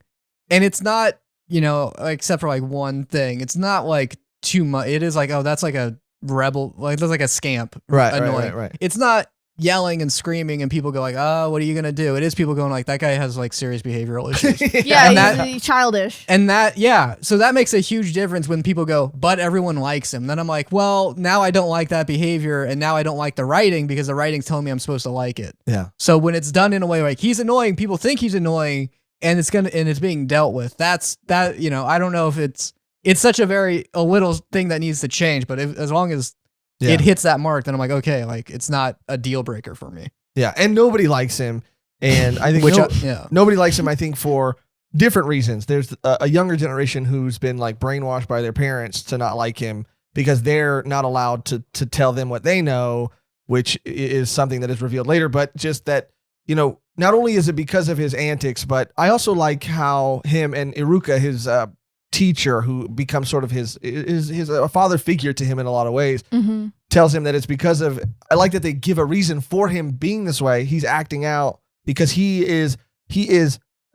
and it's not, you know, except for like one thing. It's not like too much. It is like, oh, that's like a rebel, like that's like a scamp. Annoying. Right. It's not yelling and screaming and people go like, oh, what are you gonna do? It is people going like, that guy has like serious behavioral issues. Yeah, he's childish. And that, yeah, so that makes a huge difference when people go, but everyone likes him. Then I'm like, well, now I don't like that behavior, and now I don't like the writing because the writing's telling me I'm supposed to like it. Yeah. So when it's done in a way like he's annoying, people think he's annoying, and it's being dealt with. That's that, you know, I don't know if it's such a little thing that needs to change, but as long as it hits that mark, then I'm like, okay, like it's not a deal breaker for me. Yeah, and nobody likes him, and I think nobody likes him. I think for different reasons. There's a younger generation who's been like brainwashed by their parents to not like him because they're not allowed to tell them what they know, which is something that is revealed later. But just that, you know, not only is it because of his antics, but I also like how him and Iruka, his teacher, who becomes sort of his a father figure to him in a lot of ways, tells him that it's because of, I like that they give a reason for him being this way. He's acting out because he is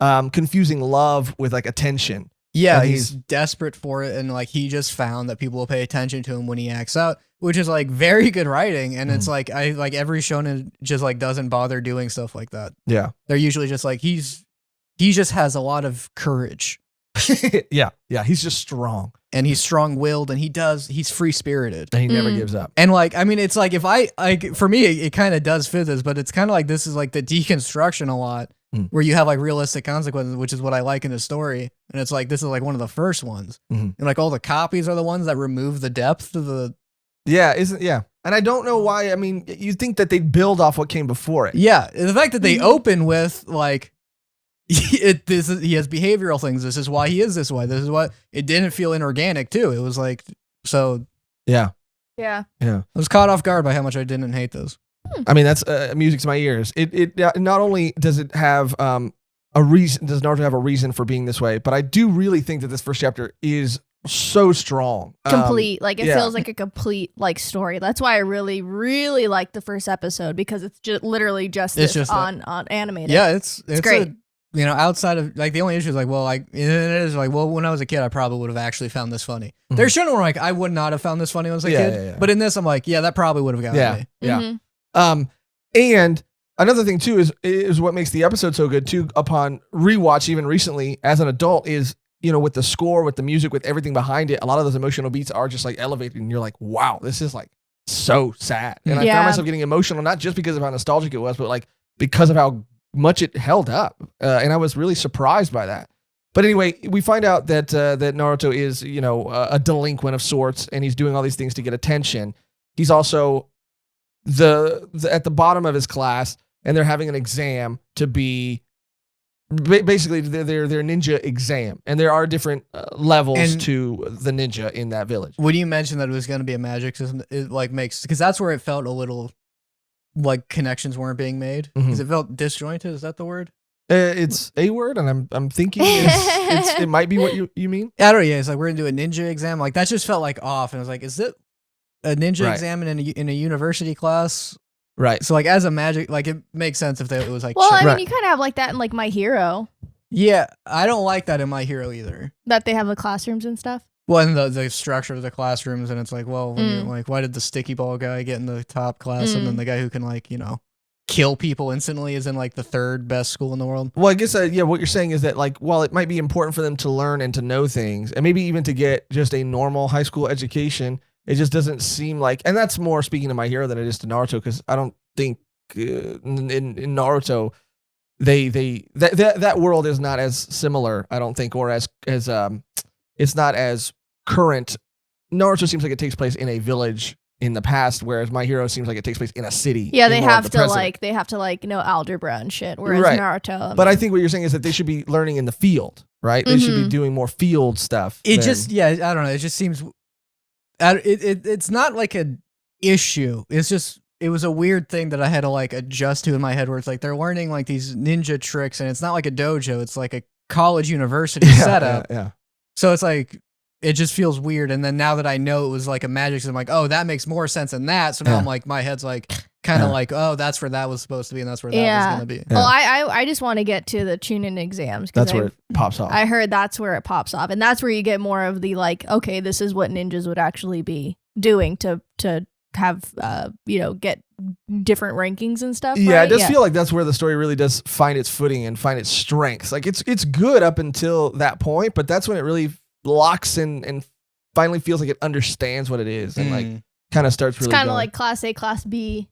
confusing love with like attention. Yeah, he's desperate for it, and like he just found that people will pay attention to him when he acts out, which is like very good writing. And it's like every shonen just like doesn't bother doing stuff like that. Yeah, they're usually just like he just has a lot of courage. yeah, he's just strong, and he's strong-willed, and he's free-spirited, and he never gives up. And like, I mean, it's like for me, it kind of does fit this, but it's kind of like this is like the deconstruction a lot, where you have like realistic consequences, which is what I like in the story. And it's like this is like one of the first ones, and like all the copies are the ones that remove the depth of the. Yeah, and I don't know why. I mean, you think that they'd build off what came before it. Yeah, and the fact that they open with like. He has behavioral things. This is why he is this way. This is what it didn't feel inorganic too. It was like, so yeah. I was caught off guard by how much I didn't hate those. I mean, that's music to my ears. It not only does it have a reason, does Naruto have a reason for being this way, but I do really think that this first chapter is so strong, complete. Like it feels like a complete like story. That's why I really, really like the first episode, because it's just literally on animated. Yeah, it's great. You know, outside of like the only issue is like, well, like it is like, well, when I was a kid, I probably would have actually found this funny. There's shown where like I would not have found this funny when I was a kid, but in this, I'm like, yeah, that probably would have gotten me. Yeah. And another thing too is what makes the episode so good too. Upon rewatch, even recently as an adult, is, you know, with the score, with the music, with everything behind it, a lot of those emotional beats are just like elevated, and you're like, wow, this is like so sad. And I found myself getting emotional, not just because of how nostalgic it was, but like because of how much it held up, and I was really surprised by that. But anyway, we find out that that Naruto is, you know, a delinquent of sorts, and he's doing all these things to get attention. He's also at the bottom of his class, and they're having an exam to be basically their ninja exam, and there are different levels to the ninja in that village. When you mentioned that it was going to be a magic system, it like makes, because that's where it felt a little. Like connections weren't being made because it felt disjointed. Is that the word? It's a word, and I'm thinking it might be what you mean. I don't know. Yeah, it's like we're gonna do a ninja exam. Like that just felt like off, and I was like, is it a ninja exam in a university class? Right. So like as a magic, like it makes sense if it was like. Well, I mean, you kind of have like that in like My Hero. Yeah, I don't like that in My Hero either. That they have the classrooms and stuff. Well, and the structure of the classrooms, and it's like, well, when you're like, why did the sticky ball guy get in the top class, and then the guy who can like, you know, kill people instantly is in like the third best school in the world? Well, I guess what you're saying is that like, while it might be important for them to learn and to know things, and maybe even to get just a normal high school education, it just doesn't seem like, and that's more speaking to My Hero than it is to Naruto, because I don't think in Naruto that world is not as similar, I don't think, or as it's not as current. Naruto seems like it takes place in a village in the past, whereas My Hero seems like it takes place in a city. Yeah, they have to know algebra and shit. Whereas Naruto, but I think what you're saying is that they should be learning in the field, right? They should be doing more field stuff. I don't know. It just seems, it's not like an issue. It's just, it was a weird thing that I had to like adjust to in my head, where it's like they're learning like these ninja tricks, and it's not like a dojo. It's like a college university setup. Yeah. So it's like it just feels weird. And then now that I know it was like a magic, I'm like, oh, that makes more sense than that. So now I'm like, my head's like kind of like, oh, that's where that was supposed to be, and that's where that was gonna be. Yeah. Well, I just want to get to the Chunin exams. That's where it pops off. I heard that's where it pops off, and that's where you get more of the like, okay, this is what ninjas would actually be doing to have get different rankings and stuff. Yeah, right? it does feel like that's where the story really does find its footing and find its strengths. Like it's good up until that point, but that's when it really locks in and finally feels like it understands what it is and like kind of starts really. It's kind of like Class A, Class B.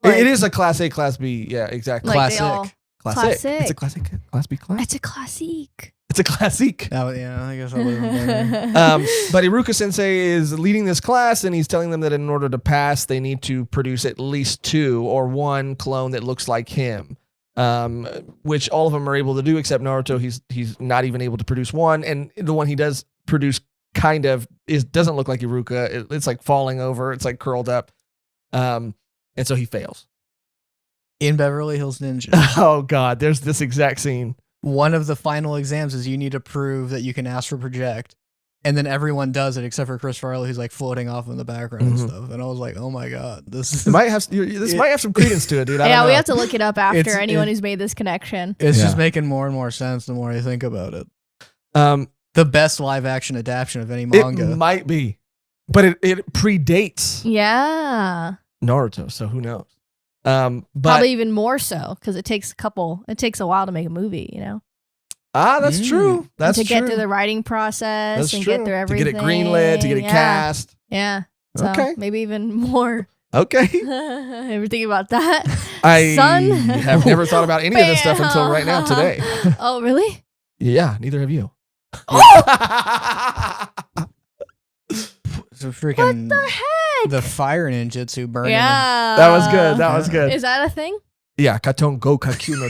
It is a Class A, Class B. Yeah, exactly. Like Classic. Classic. It's a classic. Class B class. It's a classic. It's a classic. I guess I would have But Iruka Sensei is leading this class, and he's telling them that in order to pass, they need to produce at least 2 or 1 clone that looks like him. Which all of them are able to do, except Naruto. He's not even able to produce 1, and the one he does produce doesn't look like Iruka. It's like falling over. It's like curled up. And so he fails. In Beverly Hills Ninja. Oh God, there's this exact scene. One of the final exams is you need to prove that you can astral project, and then everyone does it except for Chris Farley, who's like floating off in the background and stuff. And I was like, oh my God, this might have some credence to it, dude. I don't know. We have to look it up after. Anyone who's made this connection. It's just making more and more sense the more I think about it. The best live action adaptation of any manga. It might be, but it predates Naruto, so who knows? But probably even more so because it takes a while to make a movie, you know. That's true. That's to true. get through the writing process and get through everything, to get it greenlit, to get it cast. Yeah. So maybe even more. Okay. Ever think about that? I have never thought about any of this stuff until right now today. Oh, really? Yeah, neither have you. So freaking what the heck? The fire ninjutsu burning. Yeah, that was good. That was good. Is that a thing? Yeah, Katon Go Kakyu no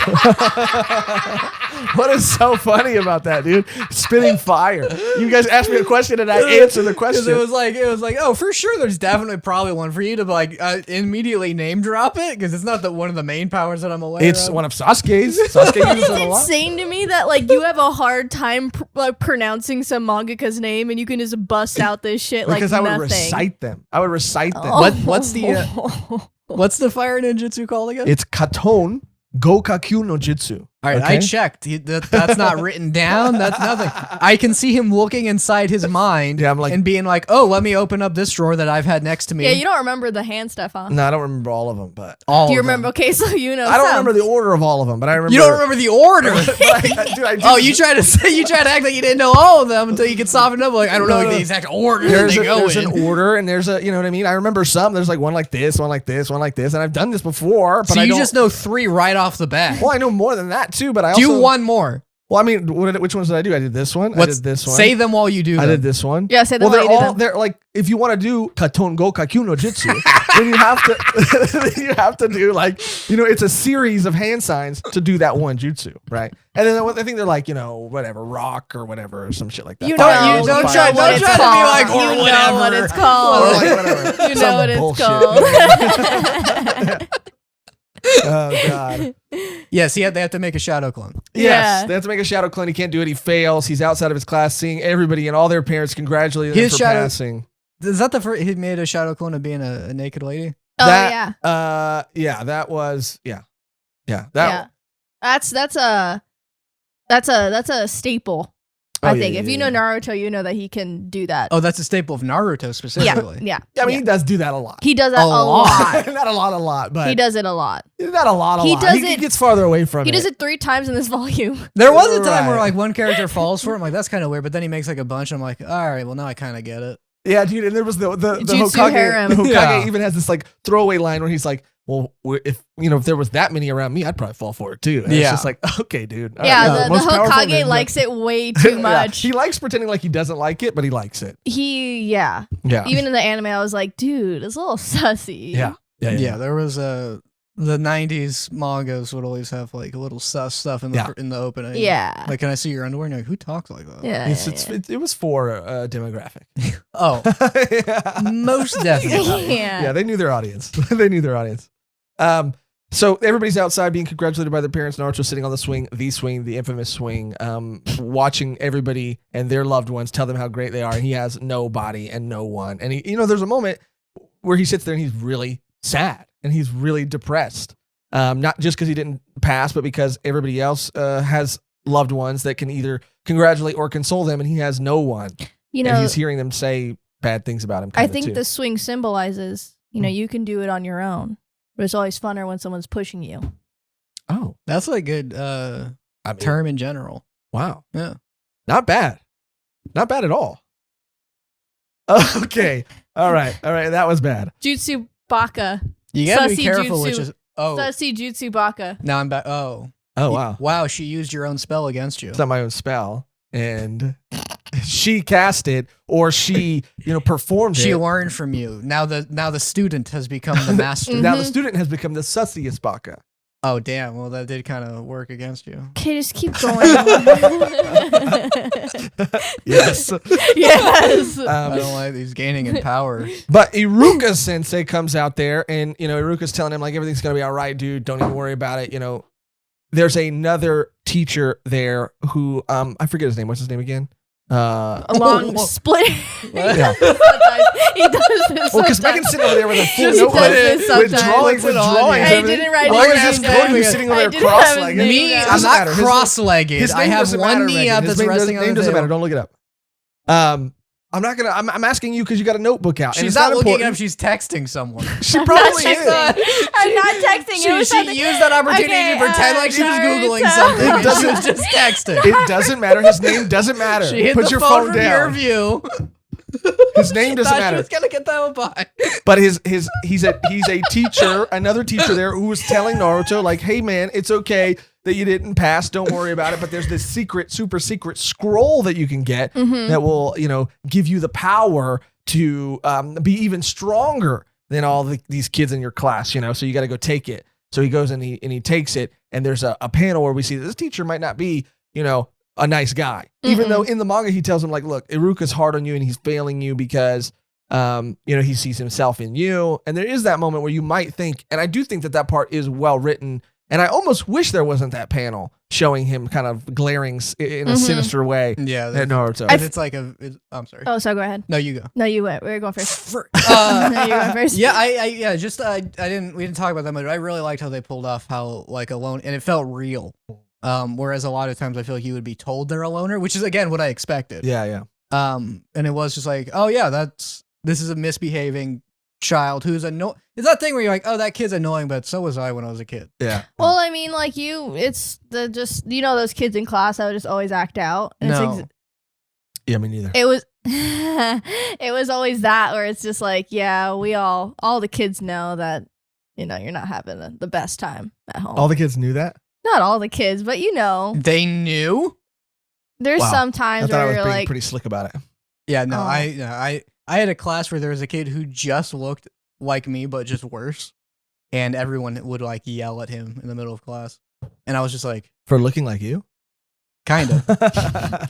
Oh What is so funny about that, dude? Spitting fire. You guys asked me a question and I answered the question. It was like, oh, for sure, there's definitely probably one for you to like immediately name drop it because it's not one of the main powers that I'm aware of. It's one of Sasuke's. Sasuke uses it a lot. It's insane to me that like you have a hard time pronouncing some mangaka's name and you can just bust out this shit because like I would nothing. recite them. What's the fire ninjutsu called again? It's Katon Go Kakyu no Jutsu. All right, I checked. That's not written down. That's nothing. I can see him looking inside his mind and being like, oh, let me open up this drawer that I've had next to me. Yeah, you don't remember the hand stuff, huh? No, I don't remember all of them, but do you remember? Okay, so you know. I don't remember the order of all of them, but I remember. You don't remember the order? Dude, oh, you try to act like you didn't know all of them until you get softened up. Like I don't know the exact order. There's an order, and there's you know what I mean. I remember some. There's like one like this, one like this, one like this, and I've done this before. But so you just know 3 right off the bat. Well, I know more than that too, but I also do one more. Well, I mean, which ones did I do? I did this one. I did this one. Say them while you do them. I did this one. Yeah, say them while you do them. They're like, if you want to do Katon Go Kakyu no Jutsu, then you have to do like, you know, it's a series of hand signs to do that one jutsu, right? And then I think they're like, you know, whatever, rock or whatever, or some shit like that. You don't try to be like, or whatever. You know what it's called. Or like whatever. You know what it's called. Oh God. Yes, they have to make a shadow clone. Yes, they have to make a shadow clone. He can't do it. He fails. He's outside of his class, seeing everybody and all their parents congratulating him for passing. Is that the first he made a shadow clone of being a naked lady? That was. That's a staple. I think if you know Naruto, you know that he can do that. Oh, that's a staple of Naruto specifically. Yeah. I mean, he does do that a lot. He does that a lot. Not a lot, but he does it a lot. Not a lot. He gets farther away from it. He does it 3 times in this volume. There was a time where like one character falls for it. I'm like, that's kind of weird. But then he makes like a bunch. And I'm like, all right, well now I kind of get it. Yeah, dude. And there was the Jutsu harem. The Hokage even has this like throwaway line where he's like, well, if there was that many around me, I'd probably fall for it too. And it's just like, okay, dude. The Hokage likes it way too much. He likes pretending like he doesn't like it, but he likes it. Yeah. Even in the anime, I was like, dude, it's a little sussy. Yeah. There was the 90s mangas would always have like a little sus stuff in the opening. Yeah. Like, can I see your underwear? And you're like, who talks like that? Yeah. It was for a demographic. Oh. Most definitely. Yeah. Yeah, they knew their audience. So everybody's outside being congratulated by their parents. Naruto's sitting on the swing, the infamous swing, watching everybody and their loved ones tell them how great they are. And he has nobody and no one. And there's a moment where he sits there and he's really sad and he's really depressed. Not just because he didn't pass, but because everybody else has loved ones that can either congratulate or console them, and he has no one. And he's hearing them say bad things about him. I think the swing symbolizes, you can do it on your own, but it's always funner when someone's pushing you. Oh, that's a good term in general. Wow. Yeah. Not bad. Not bad at all. Okay. All right. That was bad. Jutsu Baka. You gotta be careful, which is Sussy Jutsu Baka. Now I'm back. Oh, wow. Wow, she used your own spell against you. It's not my own spell. And she cast it, or she, performed it. She learned from you. Now the student has become the master. Now the student has become the sussiest Baka. Oh, damn. Well, that did kind of work against you. Okay, just keep going. Yes. Yes. I don't like these gaining in power. But Iruka sensei comes out there, and, Iruka's telling him, like, everything's going to be all right, dude. Don't even worry about it. There's another teacher there who, I forget his name. What's his name again? Long split. Yeah. He does this. Well, because Megan's sitting over there with a full Just notebook does this with sometimes. drawings. I didn't write Why is his this name Cody down. who's sitting over I there didn't have his cross-legged? name Me, down. I'm Doesn't not matter. cross-legged. His I name have doesn't one matter, knee Megan. up His that's resting name on the doesn't table. matter. Don't look it up. I'm not gonna. I'm asking you because you got a notebook out. and She's it's not looking important. up. She's texting someone. She probably I'm not is. texting. I'm not texting. It was She something- used that opportunity Okay, to pretend like she was sorry, Googling so- something. And she Doesn't- was just texting. It doesn't matter. His name doesn't matter. She hit Put the your phone phone from your down. view. His name doesn't Thought matter. she was gonna get that one by. But he's a teacher, another teacher there who was telling Naruto, like, hey man, it's okay that you didn't pass. Don't worry about it. But there's this super secret scroll that you can get that will, give you the power to be even stronger than all these kids in your class, So you got to go take it. So he goes and he takes it, and there's a panel where we see this teacher might not be, a nice guy, even though in the manga he tells him, like, look, Iruka's hard on you and he's failing you because he sees himself in you. And there is that moment where you might think, and I do think that part is well written, and I almost wish there wasn't that panel showing him kind of glaring in a sinister way at Naruto. It's like I'm sorry. Oh, so go ahead. No, you go. No, you went. We're going first. No, You went first. Yeah, we didn't talk about that much. I really liked how they pulled off how like alone, and it felt real. Whereas a lot of times I feel like you would be told they're a loner, which is again what I expected. Yeah. And it was just like, oh yeah, this is a misbehaving child who's annoying. It's that thing where you're like, oh, that kid's annoying, but so was I when I was a kid. Yeah. Well, I mean, like it's those kids in class that would just always act out. And No. Yeah, me neither. It was it was always that where it's just like, yeah, we all the kids know that you're not having the best time at home. All the kids knew that? Not all the kids, but They knew? there's Wow. some I times thought I where was you're being like, pretty slick about it. Yeah, no, Oh. I had a class where there was a kid who just looked like me, but just worse. And everyone would like yell at him in the middle of class. And I was just like, For looking like you? kind of.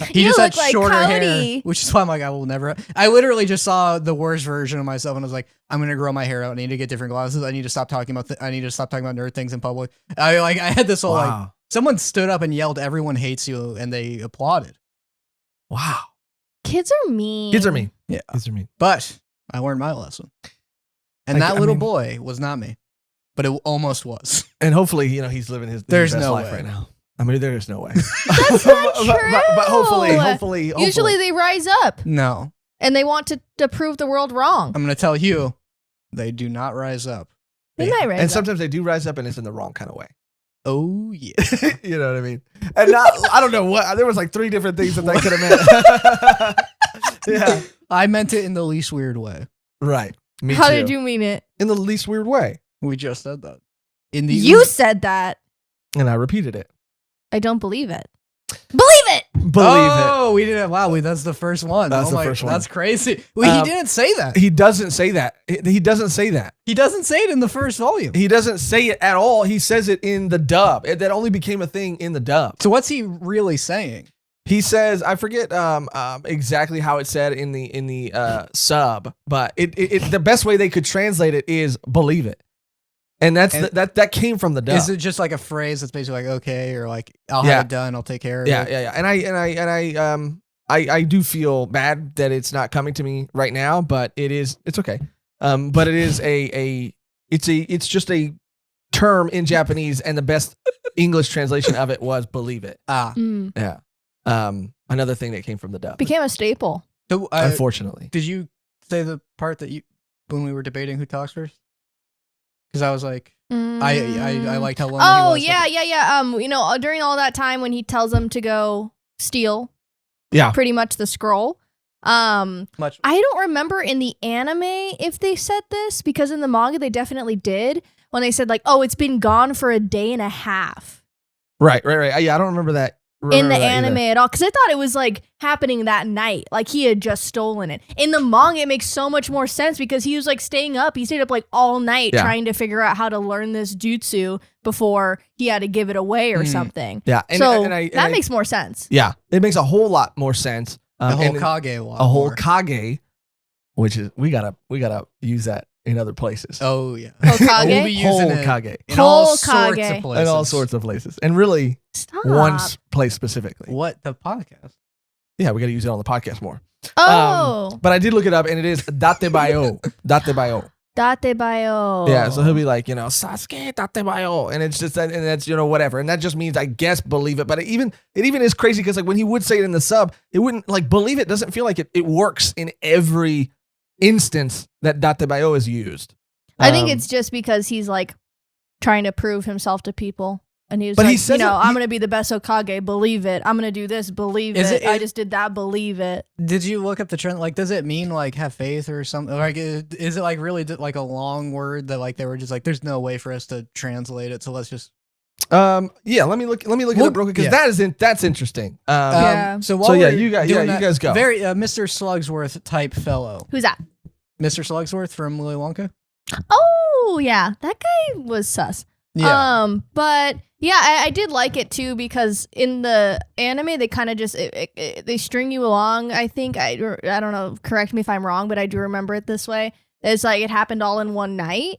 He You just had look like shorter hair, Cody. which is why I'm like, I will never. I literally just saw the worst version of myself, and I was like, I'm gonna grow my hair out. I need to get different glasses. I need to stop talking about. I need to stop talking about nerd things in public. I had this whole like, Wow. someone stood up and yelled, "Everyone hates you," and they applauded. Wow. kids are mean. Kids are mean. Yeah, Kids are mean. but I learned my lesson, and I that little mean- boy was not me, but it almost was. And hopefully, he's living his There's best no life way. right now. I mean, there's no way. That's not But hopefully. true. Usually they rise up No, and they want to prove the world wrong. I'm gonna tell you, they do not rise up. They might rise and up. sometimes they do rise up, and it's in the wrong kind of way. Oh yeah. You know what I mean? And I don't know what. There was like 3 different things that could have meant. Yeah. I meant it in the least weird way. Right. Me How too. did you mean it? In the least weird way. We just said that. In the You said that. And I repeated it. I don't believe it. Believe it. Believe oh, we didn't. Wow, that's the first one. That's oh the my, first one. That's crazy. Well, he didn't say that. it. He doesn't say that. He doesn't say that. He doesn't say it in the first volume. He doesn't say it at all. He says it in the dub. That only became a thing in the dub. So what's he really saying? He says, I forget exactly how it said in the sub, but it the best way they could translate it is believe it. And that came from the dub. Is it just like a phrase that's basically like okay, or like I'll have it done, I'll take care of it? Yeah. And I do feel bad that it's not coming to me right now, but it's okay. But it is it's just a term in Japanese, and the best English translation of it was believe it. Yeah. Another thing that came from the dub. Became a staple. So, unfortunately. Did you say the part that when we were debating who talks first? Because I was like, I liked how long he was. Yeah. During all that time when he tells them to go steal, pretty much the scroll. I don't remember in the anime if they said this, because in the manga they definitely did when they said like, oh, it's been gone for a day and a half. Right. Yeah, I don't remember that. In the anime at all, because I thought it was like happening that night, like he had just stolen it. In the manga, it makes so much more sense because he was like staying up. He stayed up like all night trying to figure out how to learn this jutsu before he had to give it away or something. Yeah, that makes more sense. Yeah, it makes a whole lot more sense. The whole Kage, whole Kage, which is we gotta use that in other places. Oh yeah, Hokage. We'll be using whole Kage in all sorts of places. In all sorts of places, and really one place specifically. What, the podcast? Yeah, we got to use it on the podcast more. Oh, but I did look it up, and it is datebayo. Datebayo. Yeah, so he'll be like, Sasuke datebayo, and it's just that, and that's whatever, and that just means I guess believe it. But it even is crazy because like when he would say it in the sub, it wouldn't like believe it. Doesn't feel like it works in every instance that datebayo is used. I think it's just because he's like trying to prove himself to people. And he was like, I'm going to be the best Hokage, believe it. I'm going to do this, believe it. I just did that, believe it. Did you look up the trend? Like, does it mean like have faith or something? Like, is it like really like a long word that like they were just like, there's no way for us to translate it, so let's just. Yeah, let me look it up real quick because that's interesting. You guys go. Very Mr. Slugsworth type fellow. Who's that? Mr. Slugsworth from Willy Wonka. Oh yeah, that guy was sus. Yeah. But yeah, I did like it too because in the anime they kind of just they string you along. I think I don't know. Correct me if I'm wrong, but I do remember it this way. It's like it happened all in one night.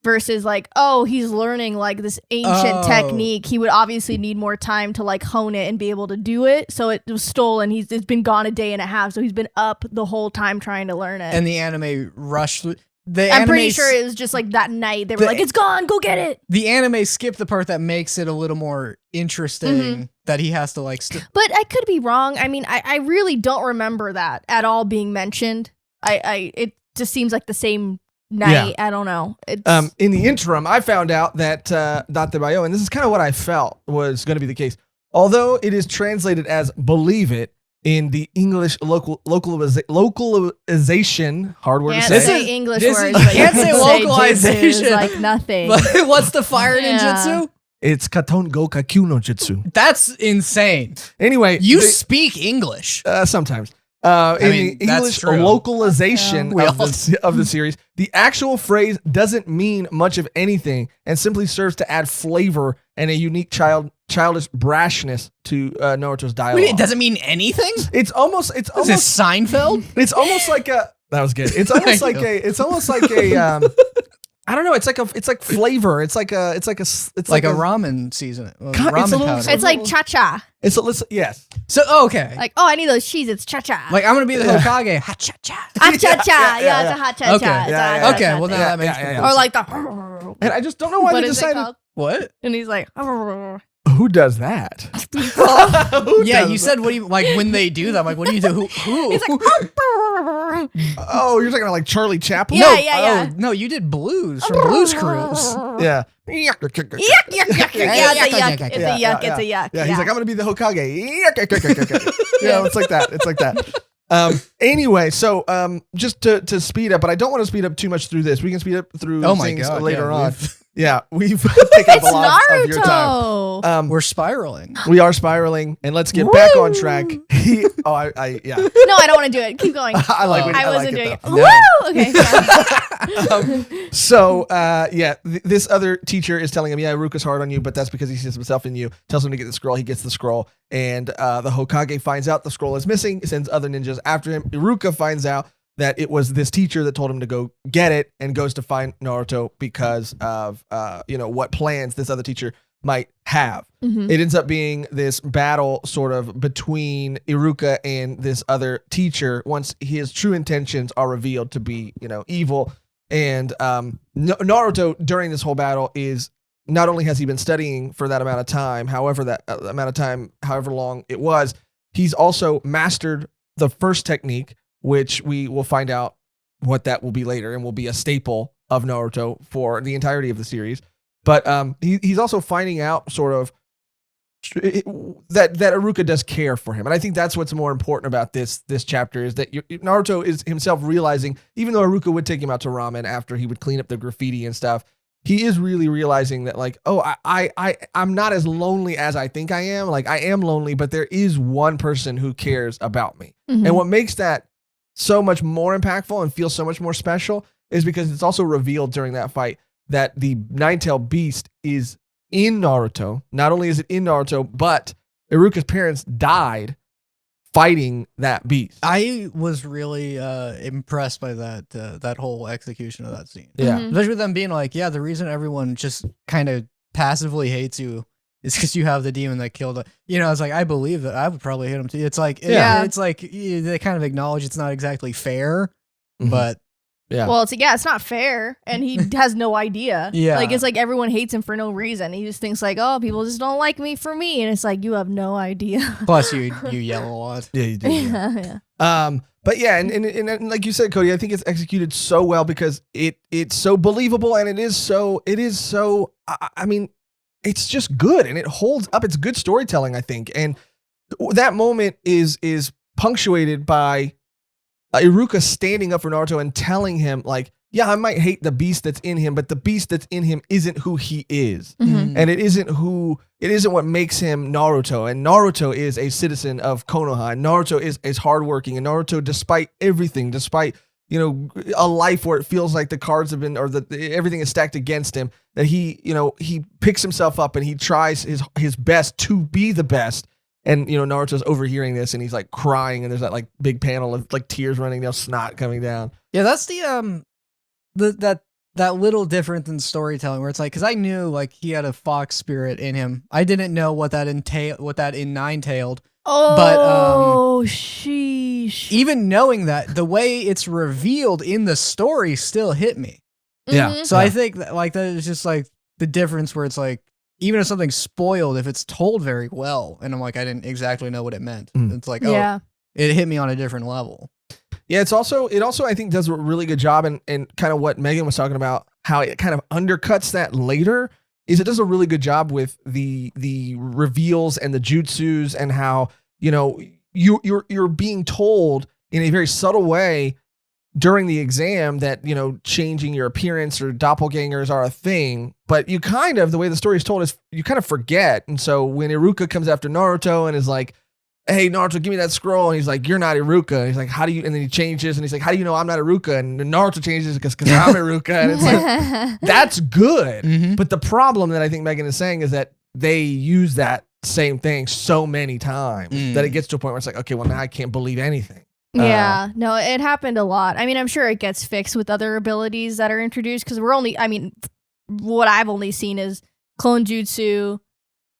Versus like, oh, he's learning like this ancient technique. He would obviously need more time to like hone it and be able to do it. So it was stolen. It's been gone a day and a half. So he's been up the whole time trying to learn it. And the anime rushed. I'm pretty sure it was just like that night. They were like, it's gone. Go get it. The anime skipped the part that makes it a little more interesting that he has to like. But I could be wrong. I mean, I really don't remember that at all being mentioned. It just seems like the same night. I don't know. In the interim, I found out that datebayo, and this is kind of what I felt was going to be the case. Although it is translated as believe it in the English localization, hard word to say. Can't say English words. Can't say localization. Like nothing. But what's the fire ninjutsu? It's Katon go Kakyu no Jutsu. That's insane. Anyway, you speak English. Sometimes. In the English localization of the series, the actual phrase doesn't mean much of anything and simply serves to add flavor and a unique childish brashness to Naruto's dialogue. Wait, it doesn't mean anything? It's almost Is this Seinfeld? It's almost like a that was good. It's almost like a I don't know. It's like flavor. It's like a ramen season. Ramen powder. It's like cha-cha. Yes. So okay. Like, oh, I need those cheese. It's cha-cha. Like I'm gonna be the Hokage. Ha cha cha. Ha cha cha. Yeah, it's a ha cha cha. Okay. Well, now that makes sense. Or like the. And I just don't know why they decided. What? And he's like. Who does that? You said what do you like when they do that? I'm like, what do you do? Who? He's like, oh, you're talking about like Charlie Chaplin? Yeah. Oh, no, you did Blues from Blues Cruise. Yeah. Yuck. It's a yuck. Yeah, he's like, I'm gonna be the Hokage. It's like that. Anyway, so just to speed up, but I don't want to speed up too much through this. We can speed up through things later on. Yeah, we've taken up a lot of your time. We're spiraling. We are spiraling, and let's get back on track. No, I don't want to do it. Keep going. I wasn't doing it. No. Woo! Okay. So, this other teacher is telling him, Iruka's hard on you, but that's because he sees himself in you. Tells him to get the scroll. He gets the scroll, and the Hokage finds out the scroll is missing, sends other ninjas after him. Iruka finds out that it was this teacher that told him to go get it, and goes to find Naruto because of what plans this other teacher might have. It ends up being this battle sort of between Iruka and this other teacher once his true intentions are revealed to be, evil. And Naruto during this whole battle is not only has he been studying for that amount of time, however long it was, he's also mastered the first technique, which we will find out what that will be later and will be a staple of Naruto for the entirety of the series. But he's also finding out sort of that Iruka does care for him. And I think that's what's more important about this chapter is that Naruto is himself realizing, even though Iruka would take him out to ramen after he would clean up the graffiti and stuff, he is really realizing that like, oh, I'm not as lonely as I think I am. Like I am lonely, but there is one person who cares about me. And what makes that so much more impactful and feel so much more special is because it's also revealed during that fight that the nine-tailed beast is in Naruto. Not only is it in Naruto, but Iruka's parents died fighting that beast. I was really impressed by that whole execution of that scene. Yeah. Especially with them being like, yeah, the reason everyone just kind of passively hates you is because you have the demon that killed it. It's like, I believe that I would probably hit him too. It's like, it's like they kind of acknowledge it's not exactly fair, but yeah. Well, it's not fair, and he has no idea. Yeah. Like, it's like everyone hates him for no reason. He just thinks like, oh, people just don't like me for me, and it's like, you have no idea. Plus, you yell a lot. Yeah, you do. Yeah. But yeah, and like you said, Cody, I think it's executed so well because it's so believable, and it is so. I mean, it's just good, and it holds up. It's good storytelling, I think, and that moment is punctuated by Iruka standing up for Naruto and telling him like, yeah, I might hate the beast that's in him, but the beast that's in him isn't who he is. And it isn't what makes him Naruto. And Naruto is a citizen of Konoha. And Naruto is hardworking. And Naruto, despite everything, despite, a life where it feels like the cards have been, or everything is stacked against him, that he picks himself up and he tries his best to be the best. And, Naruto's overhearing this and he's like crying, and there's that like big panel of like tears running down, snot coming down. Yeah, that's that little difference in storytelling where it's like, because I knew like he had a fox spirit in him. I didn't know what that nine-tailed. Oh, sheesh. Even knowing that, the way it's revealed in the story still hit me. Yeah. So I think that is just like the difference where it's like, even if something's spoiled, if it's told very well, and I'm like, I didn't exactly know what it meant. It's like, it hit me on a different level. Yeah, it also I think does a really good job, and kind of what Mehgan was talking about, how it kind of undercuts that later, is it does a really good job with the reveals and the jutsus, and how you're being told in a very subtle way during the exam that, changing your appearance or doppelgangers are a thing, but you kind of, the way the story is told is you kind of forget. And so when Iruka comes after Naruto and is like, hey, Naruto, give me that scroll. And he's like, you're not Iruka. And he's like, how do you, and then he changes and he's like, how do you know I'm not Iruka? And Naruto changes because I'm Iruka. And it's like, that's good. But the problem that I think Mehgan is saying is that they use that same thing so many times that it gets to a point where it's like, okay, well, now I can't believe anything. Yeah, no, it happened a lot. I mean, I'm sure it gets fixed with other abilities that are introduced, because what I've only seen is clone jutsu,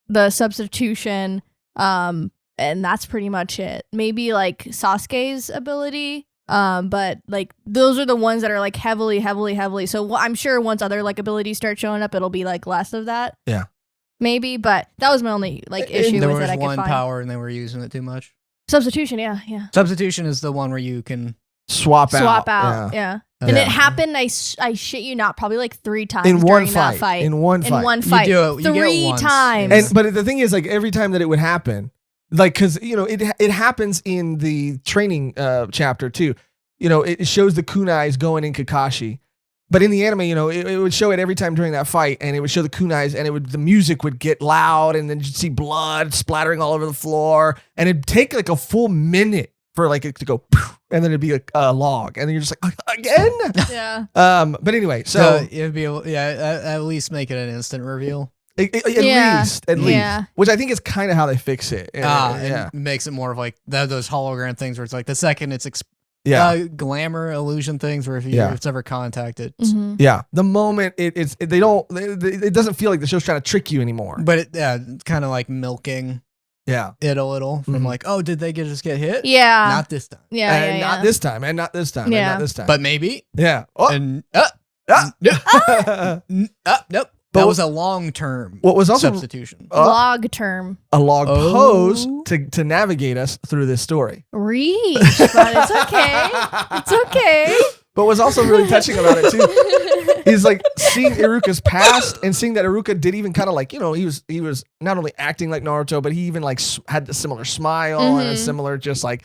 the substitution, and that's pretty much it. Maybe like Sasuke's ability, but like those are the ones that are like heavily. So I'm sure once other like abilities start showing up, it'll be like less of that. Yeah, maybe. But that was my only like issue with it. There was one power, and they were using it too much. Substitution, yeah. Substitution is the one where you can swap out. Yeah. And it happened, I shit you not, probably like 3 times in one fight. In one fight. You do it. You 3 times. But the thing is, like, every time that it would happen, like, because, it happens in the training chapter too. It shows the kunais going in Kakashi. But in the anime, it would show it every time during that fight, and it would show the kunais, and the music would get loud, and then you'd see blood splattering all over the floor, and it'd take like a full minute for like it to go, and then it'd be a log, and then you're just like, again? Yeah. But anyway, so it'd be at least make it an instant reveal. At least, which I think is kind of how they fix it. It makes it more of like those hologram things where it's like the second it's glamour illusion things where if it's ever contacted. Mm-hmm. Yeah. The moment it doesn't feel like the show's trying to trick you anymore. But it's kind of like milking it a little from like, oh, did they just get hit? Yeah. Not this time. Yeah. And not this time. And not this time. Yeah. And not this time. But maybe. Yeah. Oh. And nope. But that was a long-term what was also Log substitution. term. A log pose to navigate us through this story. Reach, but it's okay. It's okay. But what's also really touching about it too is like seeing Iruka's past and seeing that Iruka did even kind of like, he was not only acting like Naruto, but he even like had a similar smile and a similar just like,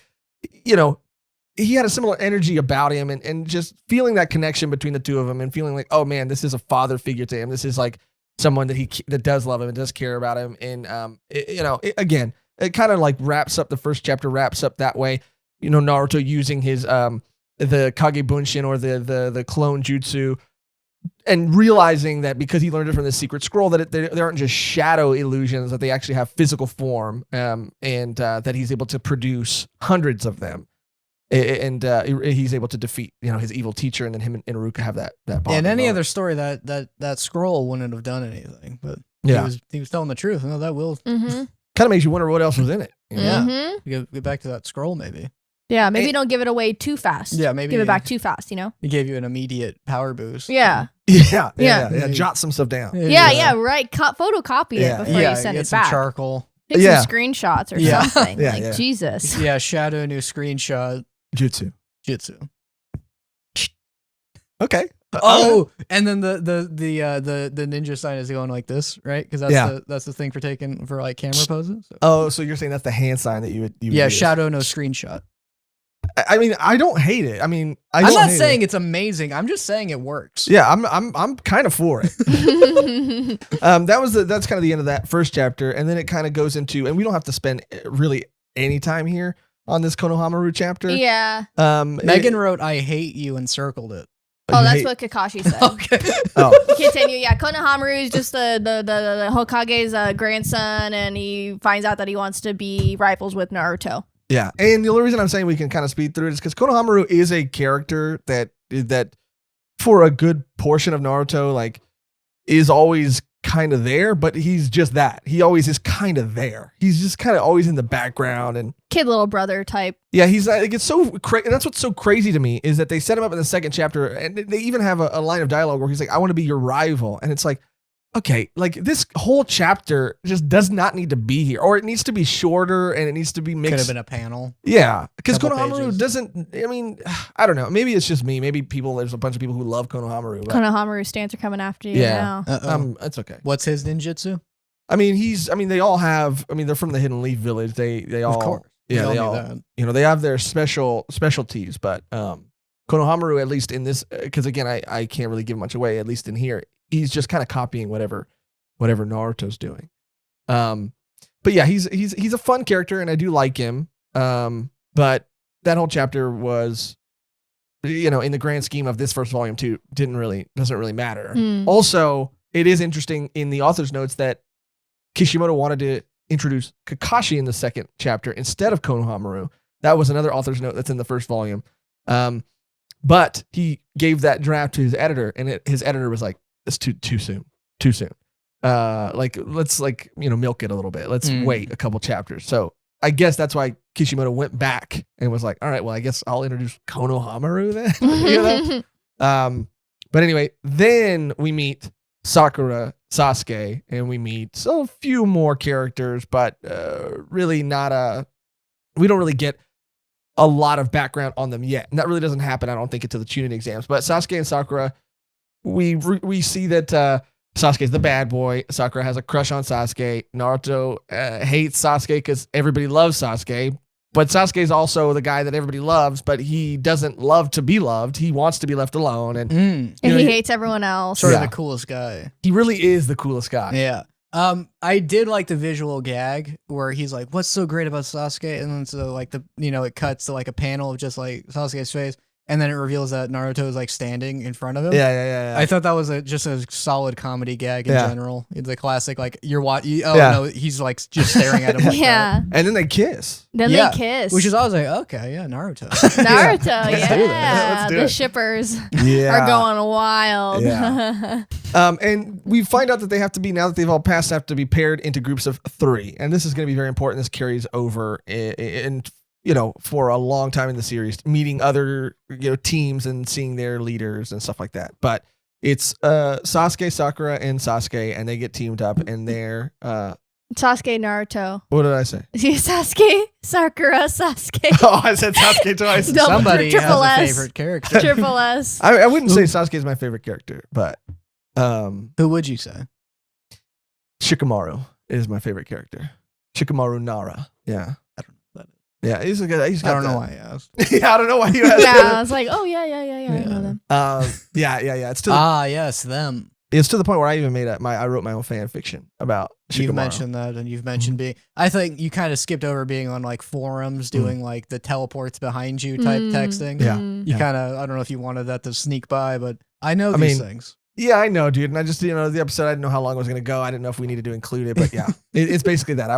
he had a similar energy about him and just feeling that connection between the two of them and feeling like, oh man, this is a father figure to him. This is like someone that does love him and does care about him. And, again, it kind of like wraps up the first chapter, wraps up that way, Naruto using his, the Kage Bunshin or the clone jutsu and realizing that because he learned it from the secret scroll, that they aren't just shadow illusions, that they actually have physical form, and that he's able to produce hundreds of them. And he's able to defeat, his evil teacher, and then him and Iruka have that bond. In any other story, that scroll wouldn't have done anything, but he was telling the truth. No, that will kind of makes you wonder what else was in it. Yeah, get back to that scroll, maybe. Yeah, maybe don't give it away too fast. Yeah, maybe give it back too fast. He gave you an immediate power boost. Yeah. Yeah. Jot some stuff down. Yeah. Right. Photocopy it before you send it some back. Charcoal. Take some screenshots or something. Yeah. Jesus. Yeah. Shadow new screenshot. Jutsu. Okay. And then the ninja sign is going like this, right? Because that's the thing for taking for like camera poses. So you're saying that's the hand sign that you would use. Use. Shadow no screenshot. I mean, I don't hate it. I mean, I'm not saying it's amazing. I'm just saying it works. Yeah, I'm kind of for it. That's kind of the end of that first chapter, and then it kind of goes into, and we don't have to spend really any time here on this Konohamaru chapter. Yeah. Mehgan wrote, "I hate you," and circled it. Oh, that's what Kakashi said. Okay. Continue. Yeah, Konohamaru is just the Hokage's grandson, and he finds out that he wants to be rivals with Naruto. Yeah, and the only reason I'm saying we can kind of speed through it is because Konohamaru is a character that for a good portion of Naruto, like, is always kind of there, but he's just that. He always is kind of there. He's just kind of always in the background and kid little brother type. Yeah, he's like, it's so crazy. And that's what's so crazy to me is that they set him up in the second chapter, and they even have a line of dialogue where he's like, "I want to be your rival," and it's like, okay, like this whole chapter just does not need to be here, or it needs to be shorter and it needs to be mixed. Could have been a panel. Yeah, because Konohamaru doesn't. I mean, I don't know. Maybe it's just me. Maybe there's a bunch of people who love Konohamaru. Konohamaru stance are coming after you now. That's okay. What's his ninjutsu? I mean, they all have. I mean, they're from the Hidden Leaf Village. They all. Of course. Yeah, they all. They have their specialties, but Konohamaru, at least in this, because again, I can't really give much away. At least in here, he's just kind of copying whatever Naruto's doing. But yeah, he's a fun character, and I do like him. But that whole chapter was, in the grand scheme of this first volume too, doesn't really matter. Also, it is interesting in the author's notes that Kishimoto wanted to introduce Kakashi in the second chapter instead of Konohamaru. That was another author's note that's in the first volume. But he gave that draft to his editor, and his editor was like, "It's too soon. Let's milk it a little bit. Let's wait a couple chapters." So I guess that's why Kishimoto went back and was like, "All right, well, I guess I'll introduce Konohamaru then." But anyway, then we meet Sakura, Sasuke, and we meet a few more characters, but really we don't really get a lot of background on them yet. And that really doesn't happen, I don't think, until the Chunin exams. But Sasuke and Sakura, we see that Sasuke's the bad boy. Sakura has a crush on Sasuke. Naruto hates Sasuke because everybody loves Sasuke. But Sasuke's also the guy that everybody loves, but he doesn't love to be loved. He wants to be left alone. And he hates everyone else. Sort of the coolest guy. He really is the coolest guy. Yeah. I did like the visual gag where he's like, "What's so great about Sasuke?" And then so like it cuts to like a panel of just like Sasuke's face, and then it reveals that Naruto is like standing in front of him. Yeah. I thought that was just a solid comedy gag in general. It's a classic, like no, he's like just staring at him. Like yeah, that. And then they kiss. They kiss, which is I was like, okay, yeah, Naruto. Let's do it. The shippers are going wild. Yeah. And we find out that they have to be, now that they've all passed, have to be paired into groups of 3, and this is going to be very important. This carries over in for a long time in the series, meeting other teams and seeing their leaders and stuff like that. But it's Sasuke, Sakura, and Sasuke, and they get teamed up, and they're Sasuke, Naruto. What did I say? Sasuke, Sakura, Sasuke. Oh, I said Sasuke twice. Somebody has a favorite character. Triple S. I wouldn't say Sasuke is my favorite character, but who would you say? Shikamaru is my favorite character. Shikamaru Nara. Yeah. I don't know what that is. Yeah, he's a good. I don't know why I asked. Yeah, I don't know why you asked. Yeah, I was like, oh yeah. I know them. Yeah. It's to yes, them. It's to the point where I even I wrote my own fan fiction about Shikamaru. You've mentioned that, and you've mentioned being. I think you kind of skipped over being on like forums doing like the teleports behind you type texting. Yeah, you kind of. I don't know if you wanted that to sneak by, but I know these things. Yeah, I know, dude. And I just, the episode, I didn't know how long it was going to go. I didn't know if we needed to include it, but yeah, it's basically that. I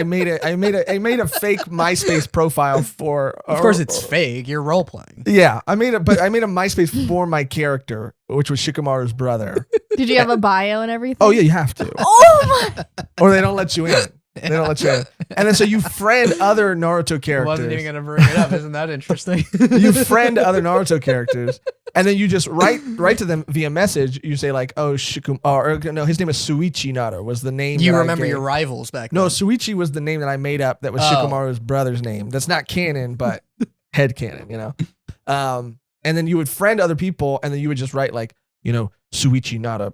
made a fake MySpace profile for. Of course, it's fake. You're role playing. Yeah, I made a MySpace for my character, which was Shikamaru's brother. Did you have a bio and everything? Oh yeah, you have to. Oh my! Or they don't let you in. They don't let you in. And then so you friend other Naruto characters. I wasn't even going to bring it up. Isn't that interesting? You friend other Naruto characters, and then you just write to them via message. You say like, oh, his name is Suichi Naruto was the name. Do you remember your rivals back then? No, Suichi was the name that I made up that was Shikamaru's brother's name. That's not canon, but head canon, And then you would friend other people, and then you would just write like, Suichi Naruto,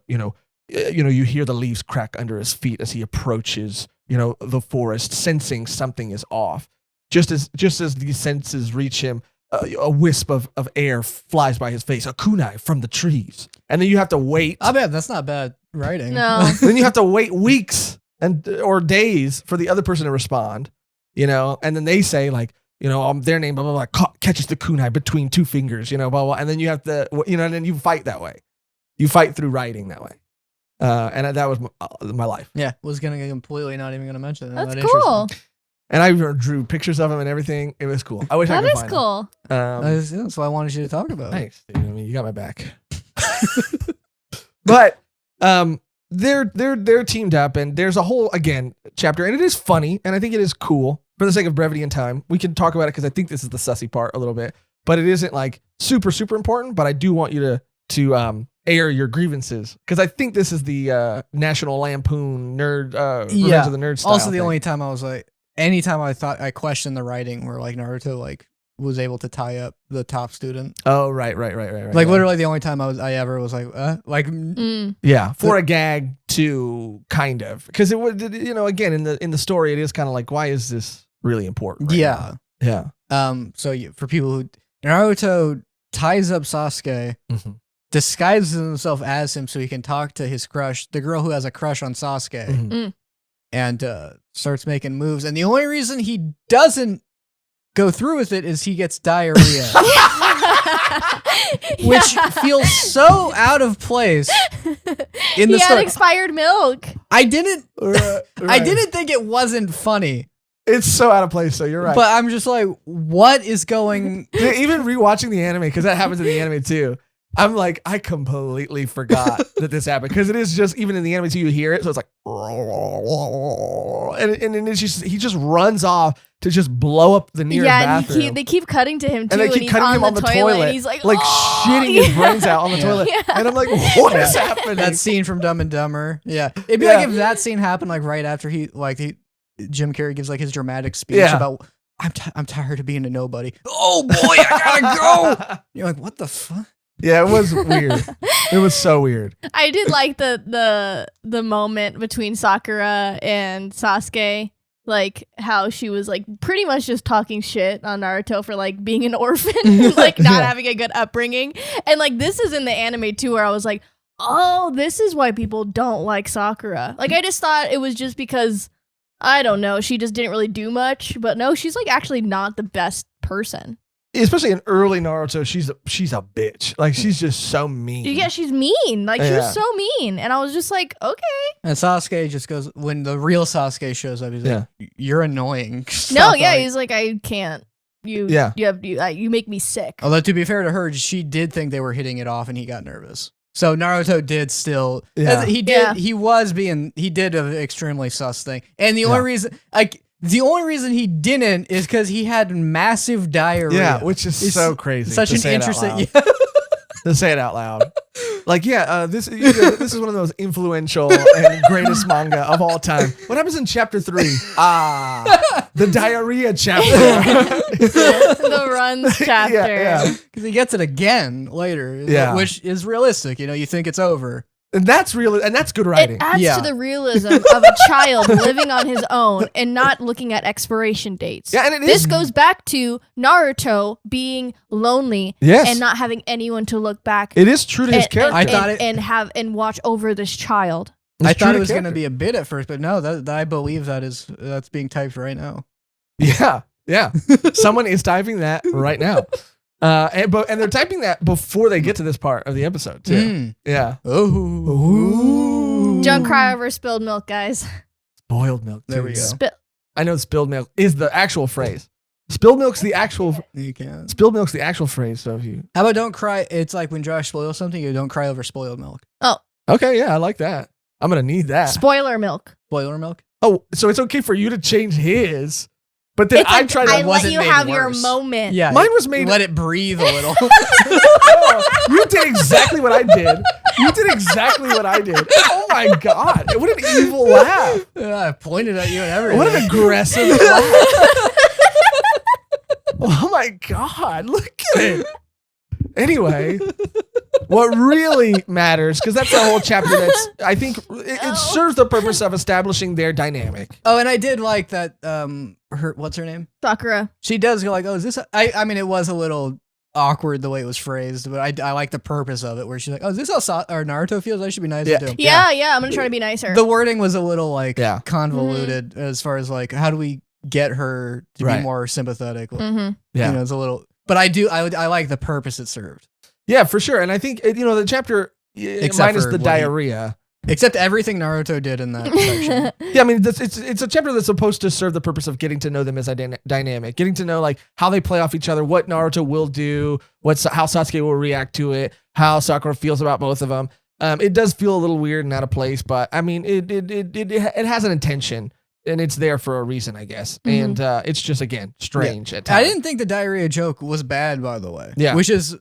you hear the leaves crack under his feet as he approaches the forest, sensing something is off. Just as these senses reach him, a wisp of air flies by his face, a kunai from the trees. And then you have to wait. I bet that's not bad writing. No. Then you have to wait weeks or days for the other person to respond, and then they say like, their name, blah, blah, blah, catches the kunai between 2 fingers, blah, blah. And then you have to, and then you fight that way. You fight through writing that way. And that was my life. Yeah, was not even gonna mention that. That's cool. And I drew pictures of him and everything. It was cool. I wish I could find cool. That's why I wanted you to talk about. Thanks, dude. I mean, you got my back. But they're teamed up, and there's a whole chapter, and it is funny, and I think it is cool. For the sake of brevity and time, we can talk about it because I think this is the sussy part a little bit, but it isn't like super important. But I do want you to air your grievances because I think this is the National Lampoon Revenge of the Nerds style Also, the thing. only time I was like, anytime I thought I questioned the writing, where like Naruto like was able to tie up the top student. Oh, right. Like literally the only time I ever was like, yeah, for a gag too, kind of, because it would, again in the story, it is kind of like, why is this really important? Yeah. Now? Yeah. So for people who Naruto ties up Sasuke. Mm-hmm. Disguises himself as him so he can talk to his crush, the girl who has a crush on Sasuke, and starts making moves. And the only reason he doesn't go through with it is he gets diarrhea, which feels so out of place in the story. He had expired milk. I didn't think it wasn't funny. It's so out of place, so you're right. But I'm just like, what is going? Even rewatching the anime, because that happens in the anime too. I'm like, I completely forgot that this happened, because it is just, even in the anime too, you hear it, so it's like, and it's just, he just runs off to just blow up the nearest bathroom. And they keep cutting to him too, and they keep cutting him on the toilet. And he's like shitting his brains out on the toilet. Yeah. And I'm like, what is happening? That scene from Dumb and Dumber. Yeah, it'd be like if that scene happened like right after Jim Carrey gives like his dramatic speech about, I'm tired of being a nobody. Oh boy, I gotta go. You're like, what the fuck? Yeah, it was weird. It was so weird. I did like the moment between Sakura and Sasuke, like how she was like pretty much just talking shit on Naruto for like being an orphan, like not having a good upbringing. And like this is in the anime too, where I was like, oh, this is why people don't like Sakura. Like I just thought it was just because, I don't know, she just didn't really do much. But no, she's like actually not the best person. especially in early Naruto, she's a bitch. Like she's just so mean. Yeah, she's mean. Like she was so mean, and I was just like, okay. And Sasuke just goes when the real Sasuke shows up. He's like, "You're annoying." He's like, I can't. You make me sick. Although to be fair to her, she did think they were hitting it off, and he got nervous. So Naruto did still. He did. He was being. He did an extremely sus thing, and the only reason, the only reason he didn't is because he had massive diarrhea. Yeah, which is so crazy. Such an interesting. To say it out loud. Like, this is one of those influential and greatest manga of all time. What happens in chapter 3? The diarrhea chapter. The runs chapter. Because he gets it again later, which is realistic. You think it's over. And that's real, and that's good writing. It adds to the realism of a child living on his own and not looking at expiration dates. Yeah, and this goes back to Naruto being lonely and not having anyone to look back. It is true to his character. And watch over this child. I thought it was going to be a bit at first, but no, that I believe that's being typed right now. Yeah. Someone is typing that right now. And they're typing that before they get to this part of the episode too. Yeah. Ooh. Don't cry over spilled milk, guys. Spoiled milk. There we go. I know spilled milk is the actual phrase. Spilled milk's the actual. You can. Spilled milk's the actual phrase. So if you. How about don't cry? It's like when Josh spoils something, you don't cry over spoiled milk. Oh. Okay. Yeah, I like that. I'm gonna need that. Spoiler milk. Spoiler milk. Oh, so it's okay for you to change his. But then I tried to. I let you have your moment. Yeah, mine was made. Let it breathe a little. You did exactly what I did. Oh my god! What an evil laugh! I pointed at you and everything. What an aggressive laugh! Oh my god! Look at it. Anyway, what really matters, because that's the whole chapter. That's I think it serves the purpose of establishing their dynamic. Oh, and I did like that. What's her name? Sakura. She does go like, "Oh, is this?" I mean, it was a little awkward the way it was phrased, but I like the purpose of it, where she's like, "Oh, is this how Naruto feels? I should be nicer to him." Yeah. I'm gonna try to be nicer. The wording was a little convoluted as far as like, how do we get her to be more sympathetic? Mm-hmm. It's a little. But I like the purpose it served. Yeah, for sure. And I think the chapter minus the diarrhea. Except everything Naruto did in that section. Yeah, I mean, it's a chapter that's supposed to serve the purpose of getting to know them as a dynamic, getting to know like how they play off each other, what Naruto will do, how Sasuke will react to it, how Sakura feels about both of them. It does feel a little weird and out of place, but I mean, it has an intention. And it's there for a reason, I guess. Mm-hmm. And it's just, again, strange at times. I didn't think the diarrhea joke was bad, by the way. Yeah. Which is,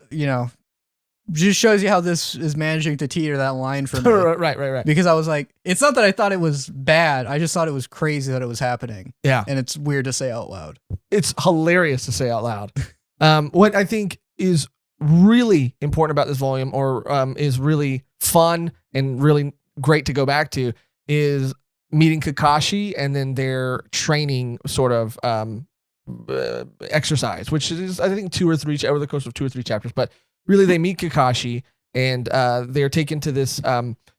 just shows you how this is managing to teeter that line for me. Right. Because I was like, it's not that I thought it was bad. I just thought it was crazy that it was happening. Yeah. And it's weird to say out loud. It's hilarious to say out loud. What I think is really important about this volume, or is really fun and really great to go back to, is meeting Kakashi and then their training sort of exercise, which is I think 2 or 3 over the course of 2 or 3 chapters. But really, they meet Kakashi and they're taken to this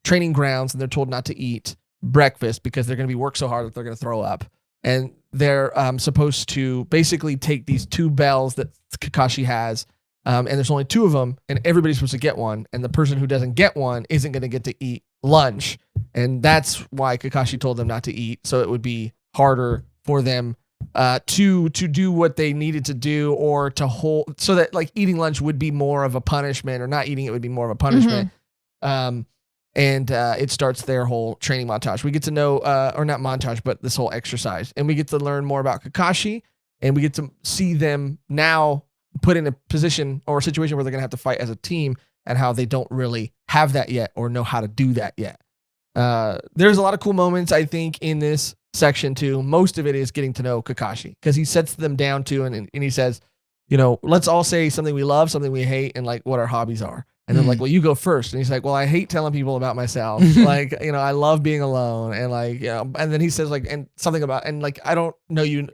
training grounds and they're told not to eat breakfast because they're going to be worked so hard that they're going to throw up. And they're supposed to basically take these 2 bells that Kakashi has, and there's only 2 of them, and everybody's supposed to get one. And the person who doesn't get one isn't going to get to eat lunch. And that's why Kakashi told them not to eat, so it would be harder for them to do what they needed to do, or to hold, so that like eating lunch would be more of a punishment, or not eating it would be more of a punishment. Mm-hmm. And it starts their whole training montage. We get to know, or not montage, but this whole exercise, and we get to learn more about Kakashi, and we get to see them now put in a position or a situation where they're gonna have to fight as a team, and how they don't really have that yet or know how to do that yet. There's a lot of cool moments, I think, in this section too. Most of it is getting to know Kakashi, because he sets them down to, and he says, let's all say something we love, something we hate, and like what our hobbies are. And then like, well, you go first. And he's like, well, I hate telling people about myself. Like, I love being alone. And like, and then he says like, and something about, and like, I don't know you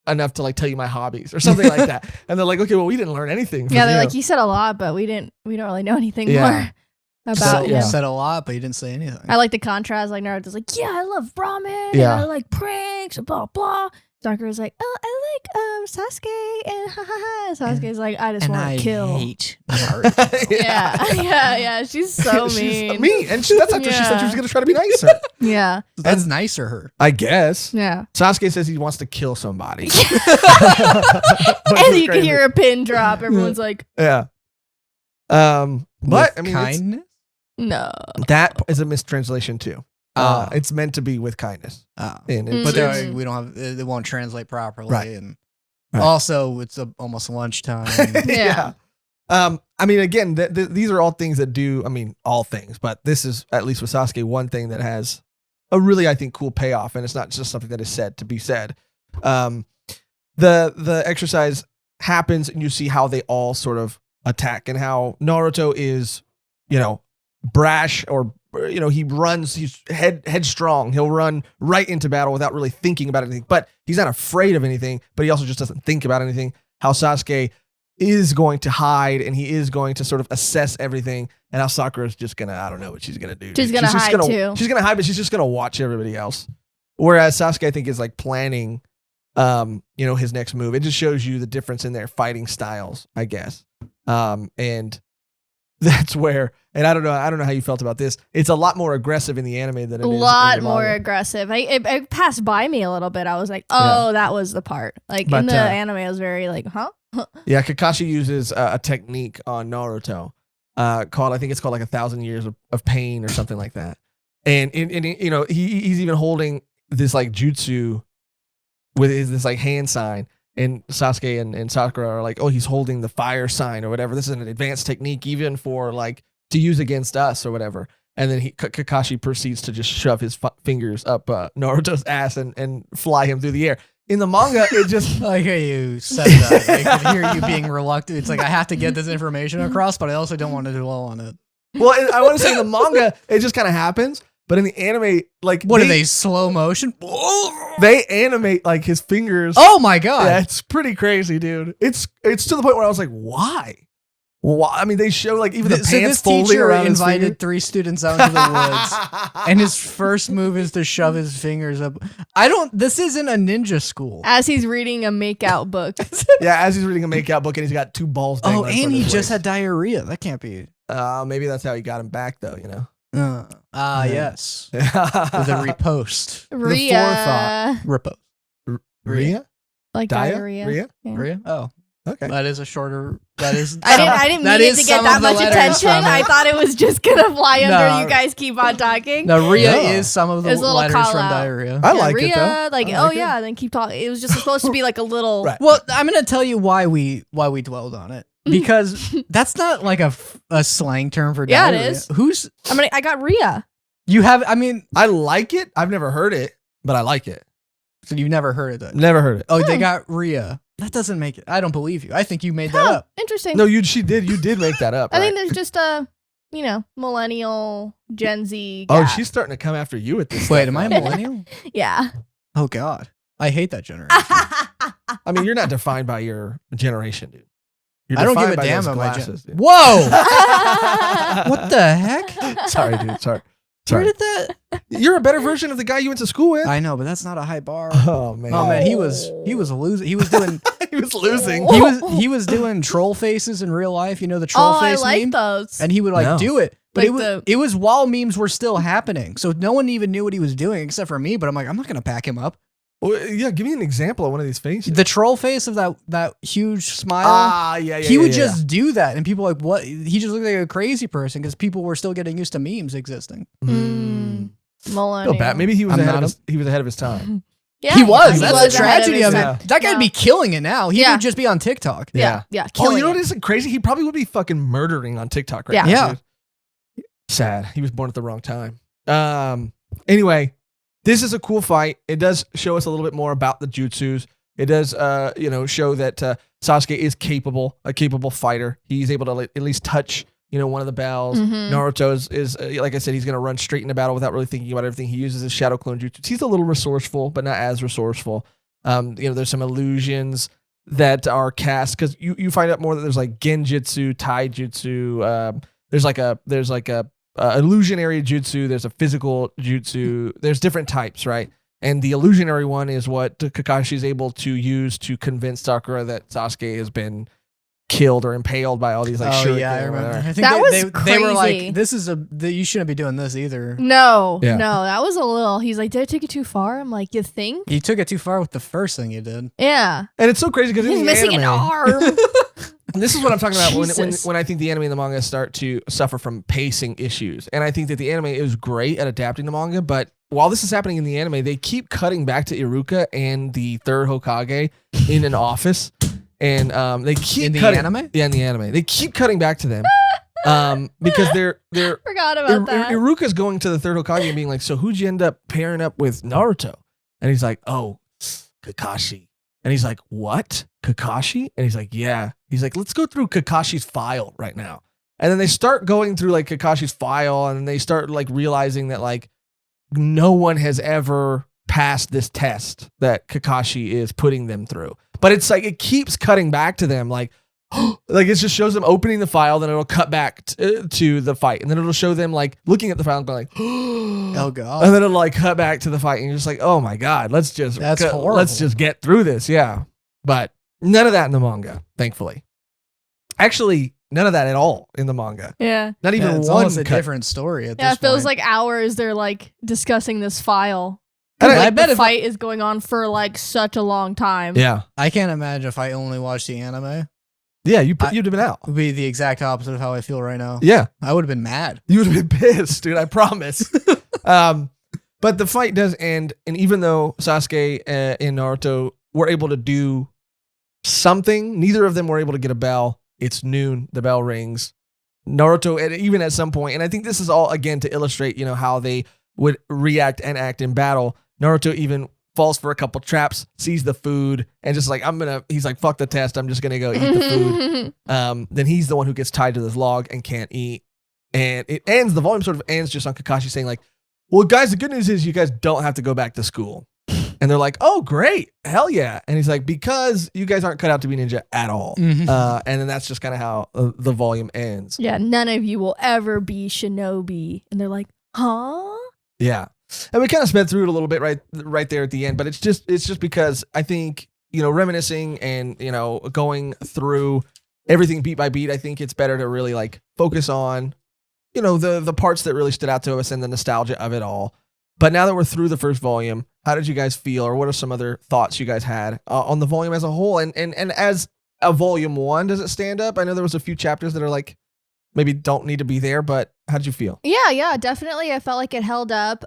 enough to like tell you my hobbies or something like that. And they're like, okay, well, we didn't learn anything. Yeah, they're like, you said a lot, but we don't really know anything more about you. Said a lot, but you didn't say anything. I like the contrast. Like Naruto's like, yeah, I love ramen. Yeah, and I like pranks and blah blah. Sakura's like, oh, I like Sasuke and ha ha ha. Sasuke's like, I just want to kill. I hate Naruto. yeah. She's so mean. She's mean, and that's after she said she was gonna try to be nicer. Yeah, That's nicer her. I guess. yeah. Sasuke says he wants to kill somebody. And you can hear a pin drop. Everyone's like, yeah. But With I mean, kindness. no. that is a mistranslation too. It's meant to be with kindness. Oh. And But it's- we don't have. It won't translate properly, Right. and Right. also it's almost lunchtime. Yeah. I mean, again, these are all things that do. I mean, all things, but this is at least with Sasuke one thing that has a really, I think, cool payoff, and it's not just something that is said to be said. The exercise happens, and you see how they all sort of attack, and how Naruto is, brash, or he runs. He's headstrong. He'll run right into battle without really thinking about anything. But he's not afraid of anything. But he also just doesn't think about anything. How Sasuke is going to hide, and he is going to sort of assess everything, and how Sakura's just gonna, I don't know what she's gonna do. She's gonna hide too. She's gonna hide, but she's just gonna watch everybody else. Whereas Sasuke, I think, is like planning, his next move. It just shows you the difference in their fighting styles, I guess. And that's where, and I don't know how you felt about this. It's a lot more aggressive in the anime than it is A lot in the more manga. aggressive. It passed by me a little bit. I was like, oh, that was the part. Like But, in the anime, I was very like, huh? Yeah, Kakashi uses a technique on Naruto called, I think it's called like 1,000 years of pain or something like that. And he's even holding this like jutsu with this like hand sign. And Sasuke and Sakura are like, oh, he's holding the fire sign or whatever. This is an advanced technique even for like to use against us or whatever. And then Kakashi proceeds to just shove his fingers up Naruto's ass and fly him through the air. In the manga, it just... I like how you said that. I can hear you being reluctant. It's like, I have to get this information across, but I also don't want to dwell on it. Well, I want to say in the manga, it just kind of happens. But in the anime, like... What are they, slow motion? They animate like his fingers. Oh my God. Yeah, it's pretty crazy, dude. It's to the point where I was like, why? Why? I mean, they show like even the So pants this folding teacher around his invited finger. 3 students out into the woods, and his first move is to shove his fingers up. This isn't a ninja school. As he's reading a makeout book. Yeah, as he's reading a makeout book and he's got 2 balls. Oh, dangling in front and of he his just waist. had diarrhea. That can't be. Maybe that's how he got him back, though. Yes. The repost. The Rhea. forethought. Repost. Rhea? Like diarrhea. Rhea? Yeah. Rhea? Oh, Okay. that is a shorter. That is. I didn't mean it to get that much attention. I thought it was just gonna fly under. You guys keep on talking. No, Rhea No. is some of the There's a little letters call from out. diarrhea. I like Rhea, it, though. like, I like it. yeah, then keep talking. It was just supposed to be like a little. Right. Well, I'm gonna tell you why we dwelled on it, because that's not like a slang term for Yeah, it diarrhea. is. I got Rhea. You have? I mean, I like it. I've never heard it, but I like it. so you've never heard of that? Never heard it. Oh, they got Rhea. That doesn't make it. I don't believe you. I think you made that Huh, up. interesting. No, you did make that up. I think right? there's just a, millennial Gen Z. Oh, gap. she's starting to come after you at this. Wait, stuff am I a now. millennial? Yeah. Oh God, I hate that generation. I mean, you're not defined by your generation, dude. You're I don't give defined a by damn those about my glasses, dude. Whoa! What the heck? Sorry, dude. Sorry. Where did that? You're a better version of the guy you went to school with. I know, but that's not a high bar. Oh man. Oh man, he was losing. He was doing. he was losing. He was doing troll faces in real life. You know the troll Oh, I face like meme, those. and he would No. do it. But Like it was while memes were still happening, so no one even knew what he was doing except for me. But I'm like, I'm not gonna pack him up. Well, yeah, give me an example of one of these faces. The troll face of that huge smile. Yeah. He would just do that, and people were like, what? He just looked like a crazy person because people were still getting used to memes existing. Millennial. Feel bad. Maybe he was I'm ahead not of his, he was ahead of his time. Yeah, He was. he That's was the ahead of tragedy his of it. time. That guy'd be killing it now. He Yeah. would just be on TikTok. Yeah. Oh, you killing know what it. isn't crazy? He probably would be fucking murdering on TikTok right Yeah. now. Yeah. Dude. Sad. He was born at the wrong time. Anyway, this is a cool fight. It does show us a little bit more about the jutsus. It does, show that Sasuke is a capable fighter. He's able to at least touch, one of the bells. Mhm. Naruto is like I said, he's going to run straight into battle without really thinking about everything. He uses his shadow clone jutsu. He's a little resourceful, but not as resourceful. There's some illusions that are cast because you find out more that there's like genjutsu, taijutsu. There's like a illusionary jutsu. There's a physical jutsu. There's different types, right? And the illusionary one is what Kakashi is able to use to convince Sakura that Sasuke has been killed or impaled by all these like shuriken. Yeah, I remember. I think That was they were crazy. like, "This is you shouldn't be doing this either." No, Yeah. no, that was a little. He's like, did I take it too far? I'm like, you think? You took it too far with the first thing you did. Yeah. And it's so crazy because He's missing an arm. This is what I'm talking about Jesus. when I think the anime and the manga start to suffer from pacing issues. And I think that the anime is great at adapting the manga, but while this is happening in the anime, they keep cutting back to Iruka and the third Hokage in an office. And they keep In the cutting, anime? Yeah, in the anime. They keep cutting back to them. Because they're Forgot about that. Iruka's going to the third Hokage and being like, so who'd you end up pairing up with Naruto? And he's like, oh, Kakashi. And he's like, what? Kakashi? And he's like, yeah. He's like, let's go through Kakashi's file right now. And then they start going through like Kakashi's file, and they start like realizing that like no one has ever passed this test that Kakashi is putting them through. But it's like it keeps cutting back to them like like it just shows them opening the file, then it'll cut back to the fight, and then it'll show them like looking at the file and going like Oh god. and then it'll like cut back to the fight, and you're just like, oh my god, let's just get through this. Yeah. But none of that in the manga, thankfully. Actually, none of that at all in the manga. Yeah. Not even it's one almost a cut. different story at Yeah, this it feels point. like hours they're like discussing this file. And Like, I bet the if fight is going on for like such a long time. Yeah. I can't imagine if I only watched the anime. Yeah, you'd have been out. It would be the exact opposite of how I feel right now. Yeah. I would have been mad. You would have been pissed, dude. I promise. But the fight does end, and even though Sasuke and Naruto were able to do something, neither of them were able to get a bell. It's noon. The bell rings. Naruto, and even at some point, and I think this is all again to illustrate, how they would react and act in battle. Naruto even falls for a couple traps, sees the food, and just like he's like, fuck the test. I'm just gonna go eat the food. Then he's the one who gets tied to this log and can't eat. And it ends. The volume sort of ends just on Kakashi saying like, well, guys, the good news is you guys don't have to go back to school. And they're like, oh, great. Hell yeah. And he's like, because you guys aren't cut out to be ninja at all. Mhm. And then that's just kind of how the volume ends. Yeah, none of you will ever be shinobi. And they're like, huh? Yeah. And we kind of sped through it a little bit right there at the end, but it's just because I think, reminiscing and, going through everything beat by beat, I think it's better to really like focus on, the parts that really stood out to us and the nostalgia of it all. But now that we're through the first volume, how did you guys feel, or what are some other thoughts you guys had on the volume as a whole? And as a volume one, does it stand up? I know there was a few chapters that are like maybe don't need to be there, but how did you feel? Yeah, definitely. I felt like it held up.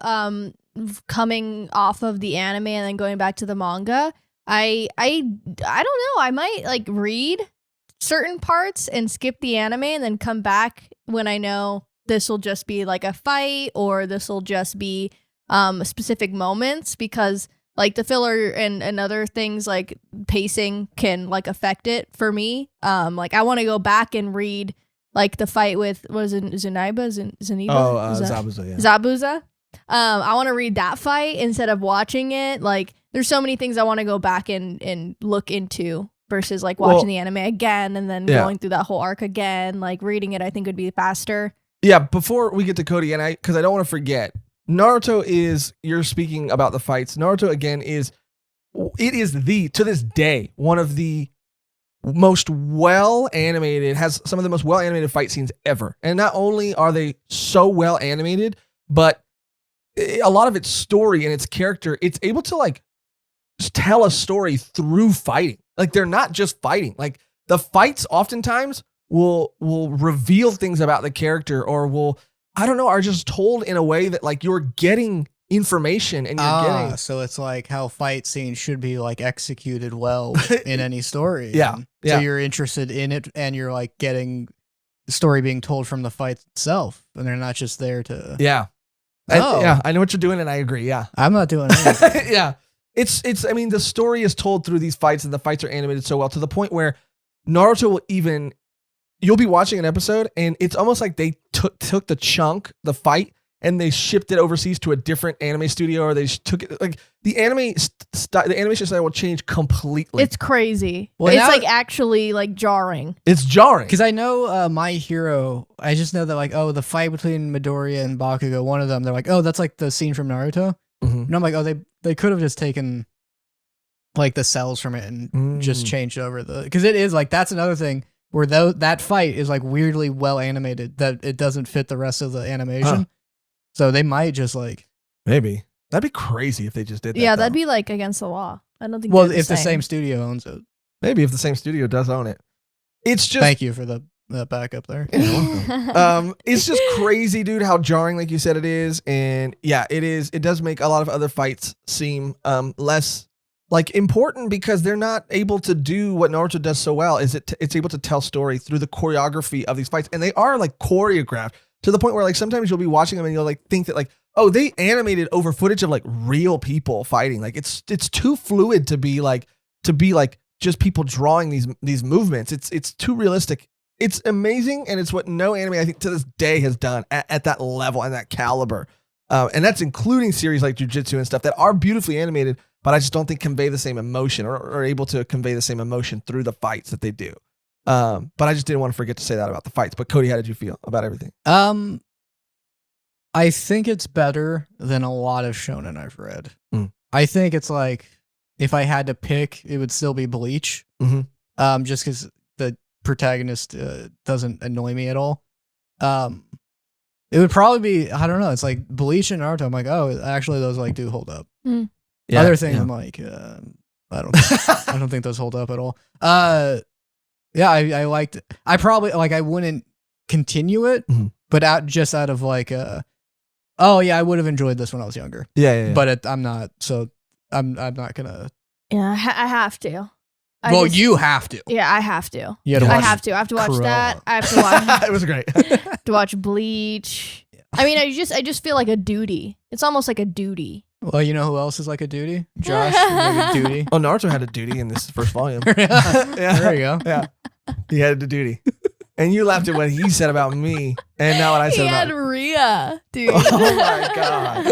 Coming off of the anime and then going back to the manga, I don't know. I might like read certain parts and skip the anime and then come back when I know this will just be like a fight or this will just be specific moments, because like the filler and other things like pacing can like affect it for me. Like I want to go back and read like the fight with, was it Zeniba? Zeniba? Zabuza, yeah. Zabuza. I want to read that fight instead of watching it. Like there's so many things I want to go back and look into versus like watching the anime again and then going through that whole arc again. Like reading it, I think would be faster. Yeah, before we get to Cody, and because I don't want to forget, Naruto you're speaking about the fights. Naruto, again, to this day, one of the most well-animated, has some of the most well-animated fight scenes ever. And not only are they so well-animated, but a lot of its story and its character, it's able to like just tell a story through fighting. Like they're not just fighting. Like the fights oftentimes will reveal things about the character, or are just told in a way that like you're getting information and you're getting. So it's like how fight scenes should be like executed well in any story. Yeah. So you're interested in it and you're like getting the story being told from the fight itself, and they're not just there to. Yeah. I know what you're doing, and I agree. Yeah. I'm not doing anything. Yeah. It's. I mean, the story is told through these fights, and the fights are animated so well to the point where Naruto will even. You'll be watching an episode, and it's almost like they took the fight, and they shipped it overseas to a different anime studio, or they took it like the animation style will change completely. It's crazy. Well, it's like actually like jarring. It's jarring because I know My Hero. I just know that like the fight between Midoriya and Bakugo, one of them, they're like, oh, that's like the scene from Naruto. Mm-hmm. And I'm like, oh, they could have just taken like the cells from it and just changed over because it is like, that's another thing where that fight is like weirdly well animated that it doesn't fit the rest of the animation. So they might just like, maybe that'd be crazy if they just did that. Yeah, that'd be like against the law. I don't think. Well, if the same studio owns it, maybe if the same studio does own it, it's just. Thank you for the backup there. It's just crazy, dude, how jarring, like you said, it is, and yeah, it is. It does make a lot of other fights seem less like important because they're not able to do what Naruto does so well. It's able to tell story through the choreography of these fights, and they are like choreographed to the point where like sometimes you'll be watching them and you'll like think that like, oh, they animated over footage of like real people fighting. Like it's too fluid to be like just people drawing these movements. It's too realistic. It's amazing, and it's what no anime I think to this day has done at that level and that caliber. And that's including series like Jujutsu and stuff that are beautifully animated, but I just don't think convey the same emotion or are able to convey the same emotion through the fights that they do. But I just didn't want to forget to say that about the fights. But Cody, how did you feel about everything? I think it's better than a lot of shonen I've read. I think it's like if I had to pick, it would still be Bleach. Just because the protagonist doesn't annoy me at all. It would probably be, I don't know, it's like Bleach and Naruto. I'm like, oh, actually those like do hold up. Yeah, other things I'm like, I don't think those hold up at all. Yeah, I liked it. I probably like I wouldn't continue it, but out of like oh yeah, I would have enjoyed this when I was younger. Yeah. But I'm not, so I'm not gonna. Yeah, I have to. You have to. Yeah, I have to. I have to. I have to watch that. I have to watch. It was great. To watch Bleach. I mean, I just feel like a duty. It's almost like a duty. Well, you know who else is like a duty? Josh, like a duty. Oh, Naruto had a duty in this first volume. Yeah. There you go. Yeah, he had a duty. And you laughed at what he said about me, and now what I said about Rhea, dude. Oh my god.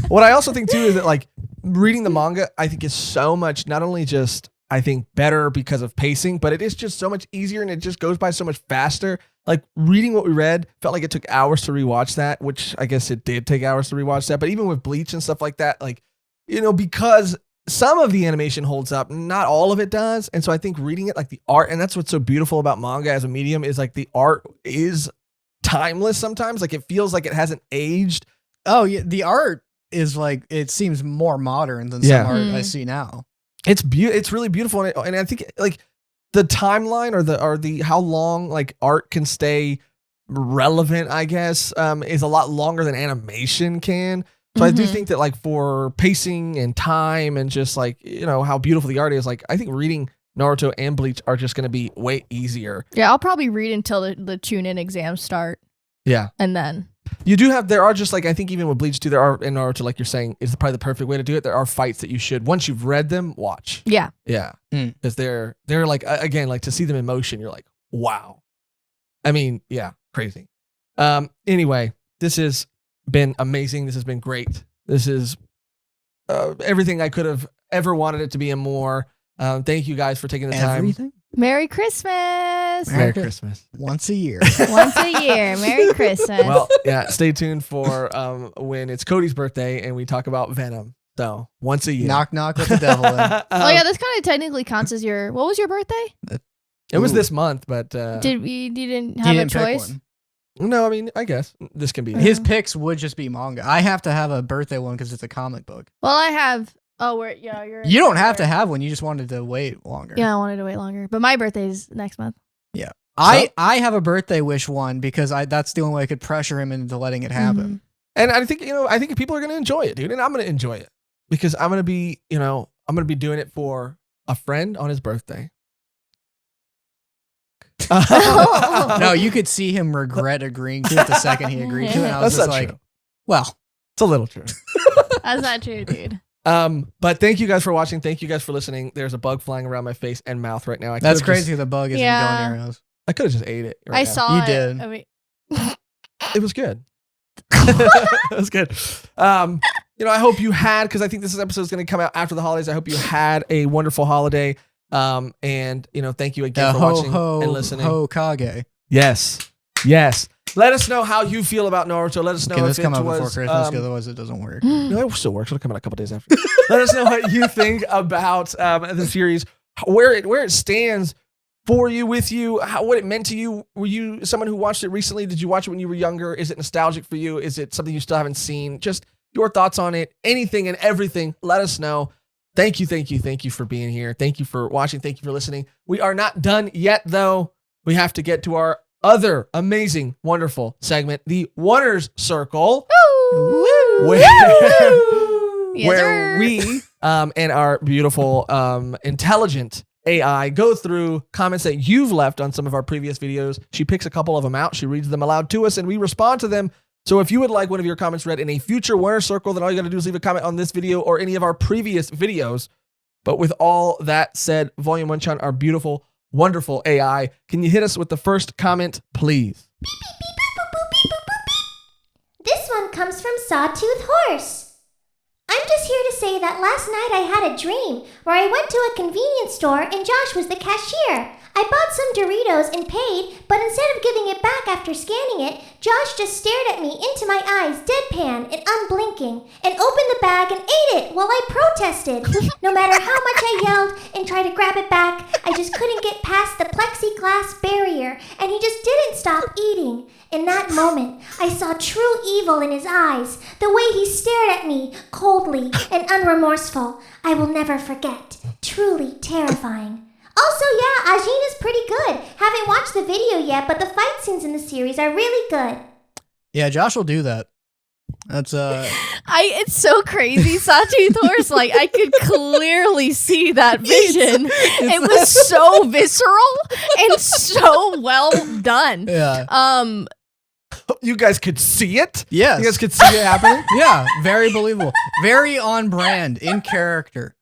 What I also think too is that like reading the manga, I think is so much not only just I think better because of pacing, but it is just so much easier and it just goes by so much faster. Like reading what we read felt like it took hours to rewatch that, which I guess it did take hours to rewatch that. But even with Bleach and stuff like that, like, you know, because some of the animation holds up, not all of it does. And so I think reading it, like the art, and that's what's so beautiful about manga as a medium is like the art is timeless sometimes. Like it feels like it hasn't aged. Oh yeah, the art is like, it seems more modern than some art I see now. It's it's really beautiful, and I think like the timeline or the how long like art can stay relevant, I guess, is a lot longer than animation can. So I do think that like for pacing and time and just like, you know, how beautiful the art is, like I think reading Naruto and Bleach are just going to be way easier. Yeah, I'll probably read until the tune-in exams start. Yeah, and then. There are just like, I think even with Bleach too, there are in Naruto, like you're saying, is probably the perfect way to do it. There are fights that you should, once you've read them, watch. Yeah. Yeah. Because they're like, again, like to see them in motion, you're like, wow. I mean, yeah, crazy. Anyway, this has been amazing. This has been great. This is everything I could have ever wanted it to be and more. Thank you guys for taking the time. Everything? Merry Christmas. Merry Christmas. Once a year. Once a year. Merry Christmas. Well, yeah, stay tuned for when it's Cody's birthday and we talk about Venom. So, once a year. Knock, knock with the devil in. Oh, yeah, this kind of technically counts as your... What was your birthday? It was this month, but... you didn't have a choice? No, I mean, I guess this can be... His picks would just be manga. I have to have a birthday one because it's a comic book. Well, I have... You don't have to have one. You just wanted to wait longer. Yeah, I wanted to wait longer. But my birthday's next month. Yeah. I have a birthday wish one because that's the only way I could pressure him into letting it happen. And I think, I think people are going to enjoy it, dude. And I'm going to enjoy it because I'm going to be, I'm going to be doing it for a friend on his birthday. No, you could see him regret agreeing to it the second he agreed to it. And I was That's just not like, true. well, it's a little true. That's not true, dude. But thank you guys for watching. Thank you guys for listening. There's a bug flying around my face and mouth right now. That's crazy. The bug isn't going near us. I could have just ate it. I saw it. You did. I mean, it was good. It was good. I hope you had, because I think this episode is going to come out after the holidays. I hope you had a wonderful holiday. And thank you again for watching and listening. Hokage. Yes. Let us know how you feel about Naruto. Let us know Can if this come it out was, before Christmas? Otherwise, it doesn't work. No, it still works. It'll come out a couple days after. Let us know what you think about the series, where it stands for you, with you, what it meant to you. Were you someone who watched it recently? Did you watch it when you were younger? Is it nostalgic for you? Is it something you still haven't seen? Just your thoughts on it, anything and everything. Let us know. Thank you for being here. Thank you for watching. Thank you for listening. We are not done yet, though. We have to get to our other amazing, wonderful segment, the Wonder's Circle, where we and our beautiful, intelligent AI go through comments that you've left on some of our previous videos. She picks a couple of them out. She reads them aloud to us, and we respond to them. So if you would like one of your comments read in a future Wonder's Circle, then all you got to do is leave a comment on this video or any of our previous videos. But with all that said, Volume 1-chan, our beautiful, wonderful AI, can you hit us with the first comment, please? This one comes from Sawtooth Horse. I'm just here to say that last night I had a dream where I went to a convenience store and Josh was the cashier. I bought some Doritos and paid, but instead of giving it back after scanning it, Josh just stared at me into my eyes, deadpan and unblinking, and opened the bag and ate it while I protested. No matter how much I yelled and tried to grab it back, I just couldn't get past the plexiglass barrier, and he just didn't stop eating. In that moment, I saw true evil in his eyes, the way he stared at me, coldly and unremorseful. I will never forget. Truly terrifying. Also, yeah, Ajin is pretty good. Haven't watched the video yet, but the fight scenes in the series are really good. Yeah, Josh will do that. That's it's so crazy. Sawtooth Horse, like I could clearly see that vision. It was so visceral and so well done. Yeah. You guys could see it? Yes. You guys could see it happening? Yeah, very believable. Very on brand, in character.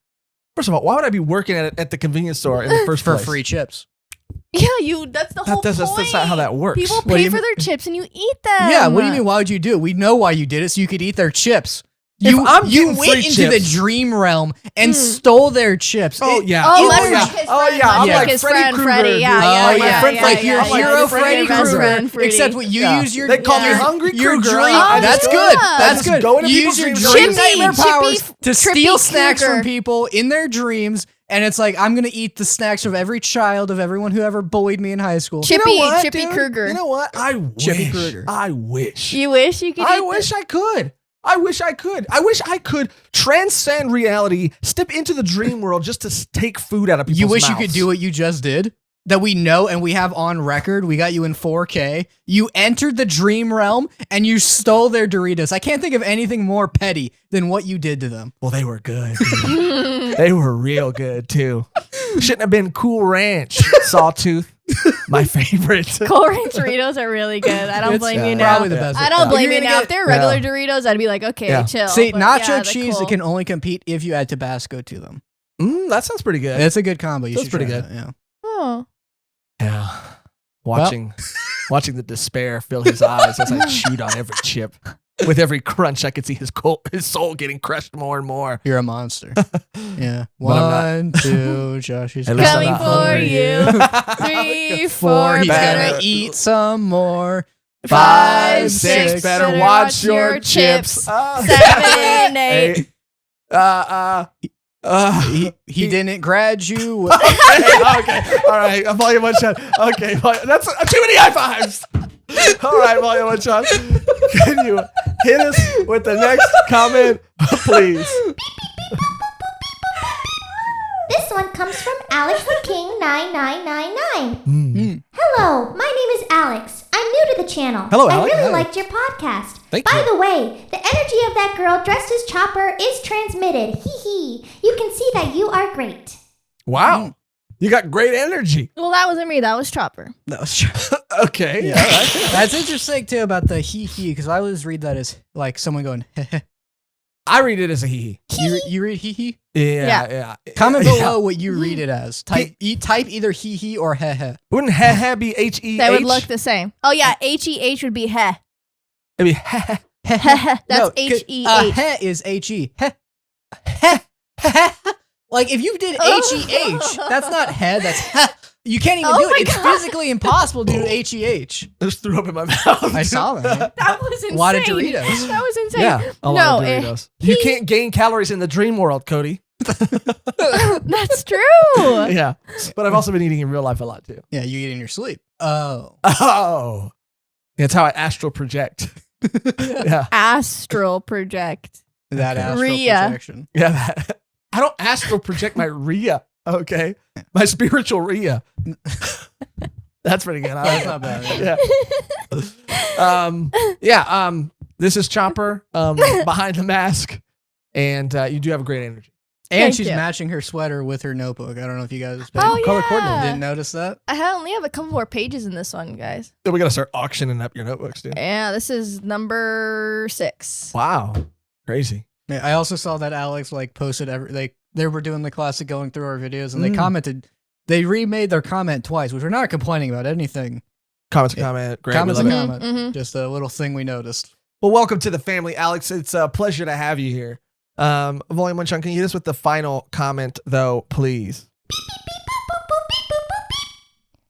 First of all, why would I be working at the convenience store in the first For place? free chips. Yeah, that's the whole point. That's not how that works. People pay for their chips and you eat them. Yeah, what do you mean, why would you do it? We know why you did it, so you could eat their chips. I'm You getting went free into the chips. dream realm and stole their chips. Oh, yeah. Oh, Oh, let's yeah. make his Oh, friend. yeah. Let's I'm make like his Freddy friend Krueger, Freddy. dude. Yeah, Oh, yeah, yeah. yeah, Friend, yeah, like yeah, your yeah, hero yeah, Freddy yeah, best Krueger. friend Freddy. Except what you Yeah. use your. They call me your- Hungry your Krueger. dream. I That's just- good. I That's just good. go into Use people's your dreams. dream Chippy, nightmare powers Chippy, to Trippy steal snacks Krueger. from people in their dreams. And it's like, I'm going to eat the snacks of every child of everyone who ever bullied me in high school. Chippy, You know what, Chippy dude? Krueger. You know what? Chippy Krueger. I wish. You wish you could I eat wish I could. I wish I could. I wish I could transcend reality, step into the dream world just to take food out of people's You wish you mouths. could do what you just did? That we know and we have on record. We got you in 4K. You entered the dream realm and you stole their Doritos. I can't think of anything more petty than what you did to them. Well, they were good. They were real good, too. Shouldn't have been Cool Ranch. Sawtooth. My favorite. Cool Ranch Doritos are really good. I don't It's blame you now. probably the best. I don't blame You're you gonna now. get- If they're regular Doritos, I'd be like, okay, Yeah. chill. See, But nacho yeah, they're cheese, cool. it can only compete if you add Tabasco to them. That sounds pretty good. It's a good combo. You That's should pretty try good. that, yeah. Oh. Yeah. Watching the despair fill his eyes as I chewed on every chip. With every crunch, I could see his soul getting crushed more and more. You're a monster. Yeah. But I'm 1, 2, Josh is At least I'm Coming not for hungry. you. 3, 4, He's better. gonna eat some more. 5, 6, 6, better watch your chips. 7, 8. He didn't graduate. Okay. All right. Volume 1 shot. Okay. That's too many high fives. All right, Volume 1 shot. Can you hit us with the next comment, please? This one comes from Alex the King 9999. Hello, my name is Alex. I'm new to the channel. Hello, Alex. I really Hi. liked your podcast. Thank By you. the way, the energy of that girl dressed as Chopper is transmitted. Hee hee. You can see that you are great. Wow. You got great energy. Well, that wasn't me. That was Chopper. That was true. Okay. Yeah, that's interesting too about the hee hee because I always read that as like someone going. I read it as a hee. You read hee hee? Yeah. Comment Yeah. below what you read it as. Type either hee hee or heh heh. Wouldn't heh be H-E-H? They would look the same. Oh, yeah. H-E-H would be heh. It'd be heh. That's No, H-E-H. heh is H-E. Heh. Heh. Heh. Like if you did H-E-H, that's not heh, that's heh. You can't even do it. It's physically impossible to do HEH. I just threw up in my mouth. I saw that. That was insane. A lot of Doritos. That was insane. Yeah, a lot of Doritos. You can't gain calories in the dream world, Cody. That's true. Yeah, but I've also been eating in real life a lot too. Yeah, you eat in your sleep. Oh. That's how I astral project. Yeah, Astral project. That astral Rhea. projection. yeah. I don't astral project my Rhea. Okay, my spiritual Rhea. That's pretty good. That's not bad. Yeah. This is Chopper behind the mask, and you do have a great energy. And Thank she's you. matching her sweater with her notebook. I don't know if you guys Oh, color yeah. coordinated. didn't notice that. I only have a couple more pages in this one, guys. Then we gotta start auctioning up your notebooks, dude. Yeah, this is number 6. Wow, crazy. Yeah, I also saw that Alex posted they were doing the classic going through our videos and they commented. They remade their comment twice, which we're not complaining about anything. Comments, great. Comments we and love it. comment. Just a little thing we noticed. Well, welcome to the family, Alex. It's a pleasure to have you here. Volume 1 Chunk, can you hit us with the final comment, though, please?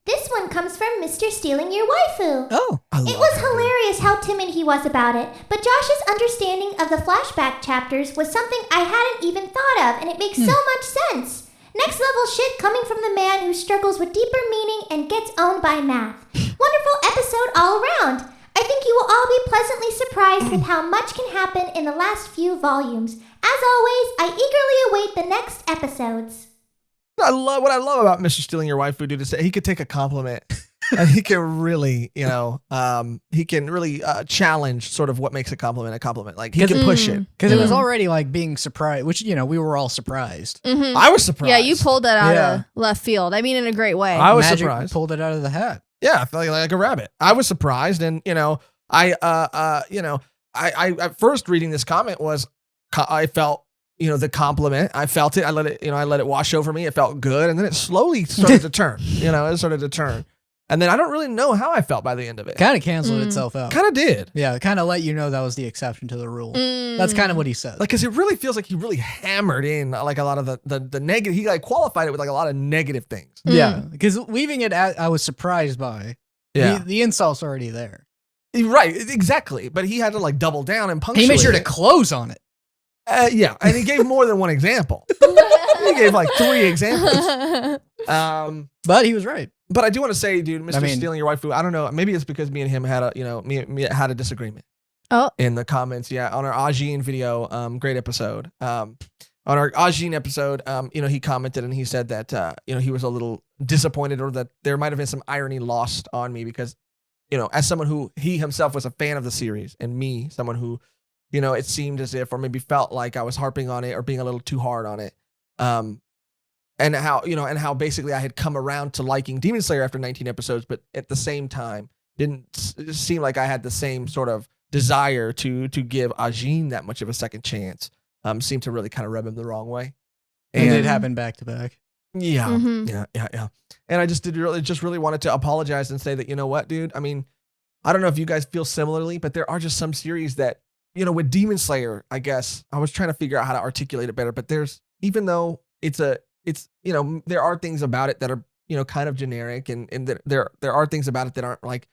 This one comes from Mr. Stealing Your Waifu. Oh, It was hilarious how timid he was about it, but Josh's understanding of the flashback chapters was something I hadn't even thought of, and it makes so much sense. Next level shit coming from the man who struggles with deeper meaning and gets owned by math. Wonderful episode all around. I think you will all be pleasantly surprised with how much can happen in the last few volumes. As always, I eagerly await the next episodes. What I love about Mr. Stealing Your Waifu, dude, is that he could take a compliment and he can really, challenge sort of what makes a compliment a compliment. Like, he can push it. because it was already being surprised, which, we were all surprised. Mm-hmm. I was surprised. Yeah, you pulled that out of left field. I mean, in a great way. I was Magic surprised. pulled it out of the hat. Yeah, I felt like a rabbit. I was surprised, and I at first reading this comment I felt the compliment. I felt it. I let it wash over me. It felt good, and then it slowly started to turn. It started to turn, and then I don't really know how I felt by the end of it. Kind of canceled itself out. Kind of did. Yeah, kind of let you know that was the exception to the rule. That's kind of what he said. Because it really feels like he really hammered in a lot of the negative. He qualified it with a lot of negative things. Yeah, because leaving it at I was surprised by. Yeah, the insult's already there. right, exactly. But he had to double down and punctuate. He made sure to it. close on it. Yeah, and he gave more than one example. He gave 3 examples. But he was right. But I do want to say, dude, Mr. Stealing Your Waifu, I don't know, maybe it's because me and him had had a disagreement. Oh. In the comments, yeah, on our Ajin video, great episode. On our Ajin episode, he commented and he said that he was a little disappointed, or that there might have been some irony lost on me because, as someone who he himself was a fan of the series, and me, someone who, it seemed as if, or maybe felt like I was harping on it or being a little too hard on it. And how basically I had come around to liking Demon Slayer after 19 episodes, but at the same time didn't seem like I had the same sort of desire to give Ajin that much of a second chance. Seemed to really kind of rub him the wrong way. And it happened back to back. Yeah, Mm-hmm. yeah. And I just really wanted to apologize and say that, you know what, dude? I mean, I don't know if you guys feel similarly, but there are just some series that, with Demon Slayer, I guess I was trying to figure out how to articulate it better. But even though there are things about it that are, kind of generic, and there are things about it that aren't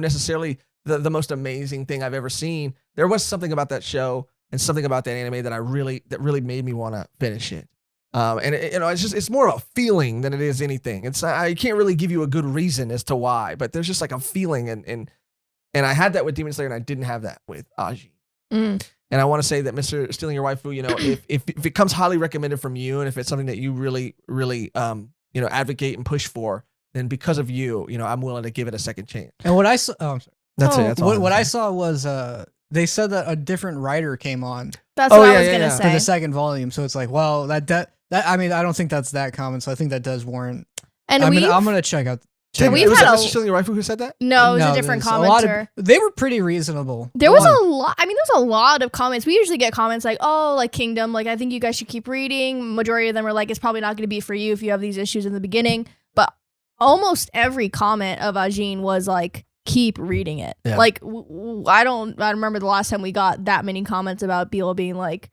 necessarily the most amazing thing I've ever seen. There was something about that show and something about that anime that really made me want to finish it. And it's more of a feeling than it is anything. I can't really give you a good reason as to why, but there's just a feeling, and I had that with Demon Slayer, and I didn't have that with Ajin. And I want to say that Mr. Stealing Your Waifu, if it comes highly recommended from you, and if it's something that you really, really, advocate and push for, then because of you, I'm willing to give it a second chance. And what I saw, I'm sorry. That's it. That's all What I saw was they said that a different writer came on That's what I was gonna for say. the second volume. So it's well, that I mean, I don't think that's that common. So I think that does warrant. And I'm gonna check out. We've was had that a- Mr. Stealing Your Waifu who said that? No, it was a different commenter. They were pretty reasonable. There was a lot. I mean, there's a lot of comments. We usually get comments like, "Oh, like Kingdom. I think you guys should keep reading." Majority of them are like, "It's probably not going to be for you if you have these issues in the beginning." But almost every comment of Ajin was like, "Keep reading it." Yeah. Like, I remember the last time we got that many comments about people being like,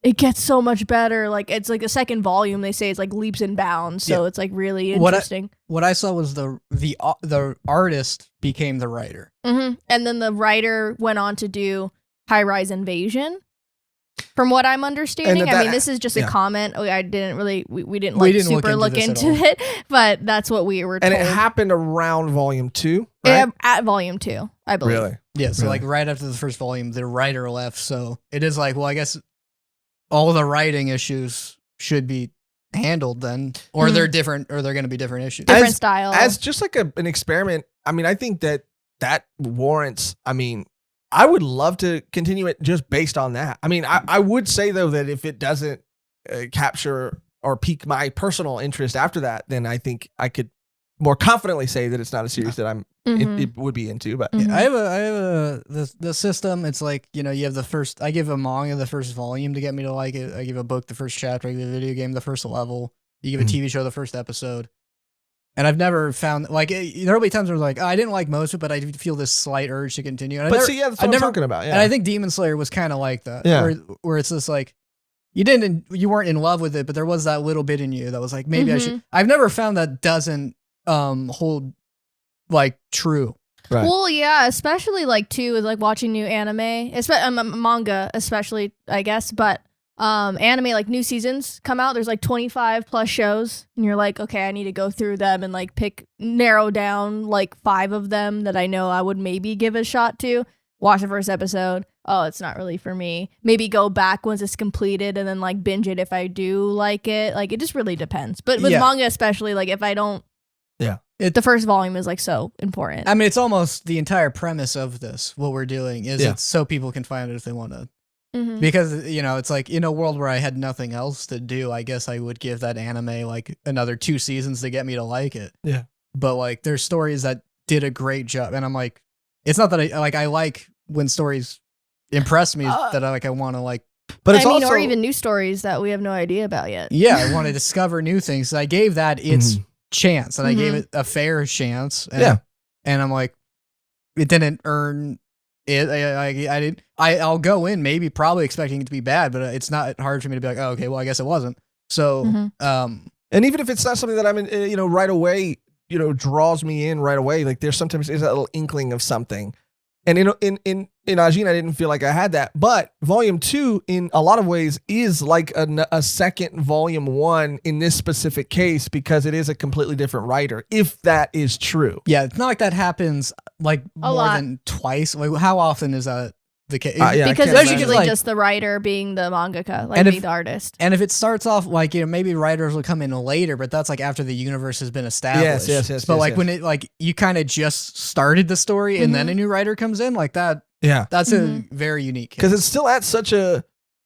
it gets so much better. Like it's like the second volume. They say it's like leaps and bounds. So it's like really interesting. What I saw was the artist became the writer, and then the writer went on to do High Rise Invasion. From what I'm understanding, I mean, this is just a comment. I didn't really, we didn't super look into it, but that's what we were told. And it happened around volume 2, right? Yeah, at volume 2, I believe. Really? Yeah. So like right after the first volume, the writer left. So it is like, well, I guess all the writing issues should be handled then, or they're different, or they're going to be different issues. Different style. As just like an experiment. I mean, I think that warrants, I mean, I would love to continue it just based on that. I mean, I would say, though, that if it doesn't capture or pique my personal interest after that, then I think I could more confidently say that it's not a series that it would be into. But yeah, I have the system. It's like, you have the first, I give a manga the first volume to get me to like it. I give a book the first chapter. I give a video game the first level. You give a TV show the first episode. And I've never found, like, there'll be times where like, I didn't like most of it, but I feel this slight urge to continue. And that's what I'm talking about. Yeah. And I think Demon Slayer was kind of like that. Yeah. Where it's just like, you weren't in love with it, but there was that little bit in you that was like, maybe I should. I've never found that doesn't hold like true. Right. Well, yeah, especially like too with like watching new anime, manga, especially, I guess, but anime, like new seasons come out, there's like 25 plus shows, and you're like, okay, I need to go through them and like narrow down like 5 of them that I know I would maybe give a shot to. Watch the first episode. Oh, it's not really for me. Maybe go back once it's completed and then like binge it if I do like it. Like it just really depends. But with manga especially, like if I don't, the first volume is like so important. I mean, it's almost the entire premise of this. What we're doing is it's so people can find it if they want to. Because, it's like in a world where I had nothing else to do, I guess I would give that anime like another 2 seasons to get me to like it. Yeah. But like there's stories that did a great job. And I'm like, it's not that I like when stories impress me that I want to like. But it's also, or even new stories that we have no idea about yet. Yeah. I want to discover new things. So I gave that its chance, and I gave it a fair chance. And, and I'm like, it didn't earn it. I'll go in probably expecting it to be bad, but it's not hard for me to be like, oh, okay, well, I guess it wasn't. So, and even if it's not something that I'm in, right away, draws me in right away. Like there's sometimes that little inkling of something. And in Ajin, I didn't feel like I had that, but volume 2 in a lot of ways is like a second volume 1 in this specific case, because it is a completely different writer, if that is true. Yeah. It's not like that happens like more than twice. Like how often is that the case? Because it's usually just the writer being the mangaka, like being the artist. And if it starts off like, maybe writers will come in later, but that's like after the universe has been established. Yes. But when it like you kind of just started the story and then a new writer comes in like that. Yeah, that's a very unique case. Because it's still at such a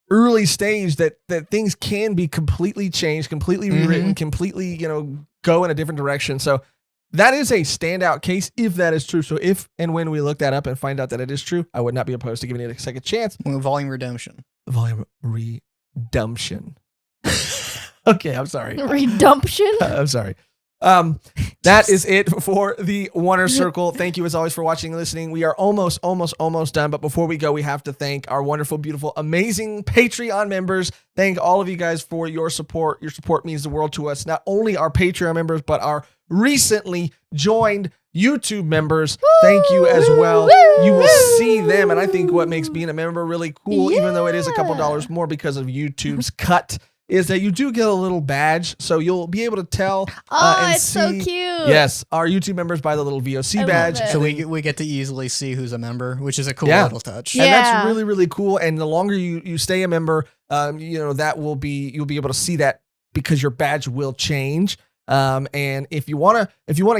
early stage that things can be completely changed, completely rewritten, completely go in a different direction. So that is a standout case if that is true. So if and when we look that up and find out that it is true, I would not be opposed to giving it a second chance. Volume redemption. Okay, I'm sorry. Redemption? I'm sorry. That is it for the Warner Circle. Thank you as always for watching and listening. We are almost done. But before we go, we have to thank our wonderful, beautiful, amazing Patreon members. Thank all of you guys for your support. Your support means the world to us. Not only our Patreon members, but our recently joined YouTube members. Thank you as well. You will see them. And I think what makes being a member really cool, even though it is a couple dollars more because of YouTube's cut, is that you do get a little badge, so you'll be able to tell and it's see. So cute. Yes, our YouTube members buy the little VOC badge. So we get to easily see who's a member, which is a cool little touch. And that's really, really cool. And the longer you stay a member, that you'll be able to see that because your badge will change. And if you wanna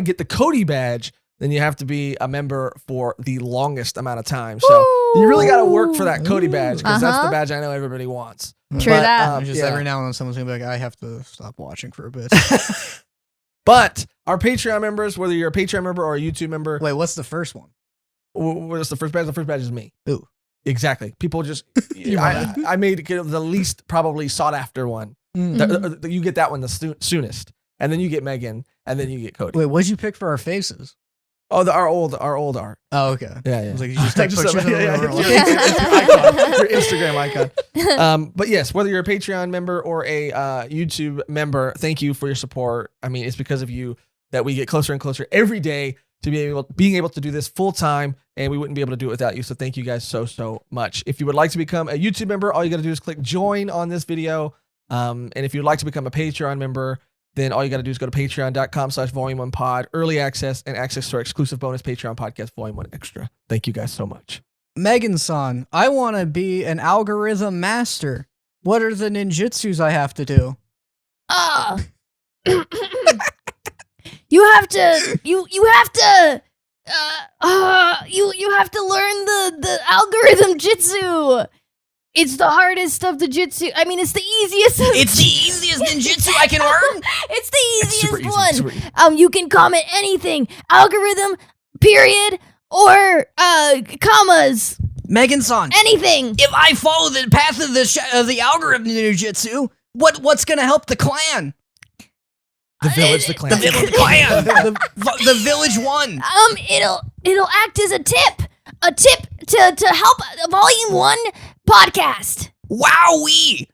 get the Cody badge, then you have to be a member for the longest amount of time. So you really got to work for that Cody badge, because that's the badge I know everybody wants. True that. Just every now and then someone's gonna be like, I have to stop watching for a bit. But our Patreon members, whether you're a Patreon member or a YouTube member. Wait, what's the first one? What's the first badge? The first badge is me. Ooh. Exactly. People just, I made the least probably sought after one. You get that one the soonest. And then you get Mehgan, and then you get Cody. Wait, what'd you pick for our faces? Oh, our old art. Oh, okay. Yeah. It's like you just take pictures of It's your Instagram icon. But yes, whether you're a Patreon member or a YouTube member, thank you for your support. I mean, it's because of you that we get closer and closer every day to being able to do this full time, and we wouldn't be able to do it without you. So thank you guys so much. If you would like to become a YouTube member, all you got to do is click join on this video. And if you'd like to become a Patreon member, then all you got to do is go to patreon.com/volume1pod, early access and access to our exclusive bonus Patreon podcast, Volume 1 Extra. Thank you guys so much. Mehgan-san, I want to be an algorithm master. What are the ninjutsus I have to do? You have to learn the algorithm jutsu. It's the hardest of the jutsu. I mean, it's the easiest. It's the easiest ninjutsu I can learn. It's the easiest one. You can comment anything, algorithm, period, or commas. Mehgan-san, anything. If I follow the path of the algorithm ninjutsu, what's gonna help the clan? The village, the clan. The clan. the village one. It'll act as a tip to help Volume 1 podcast. Wowee.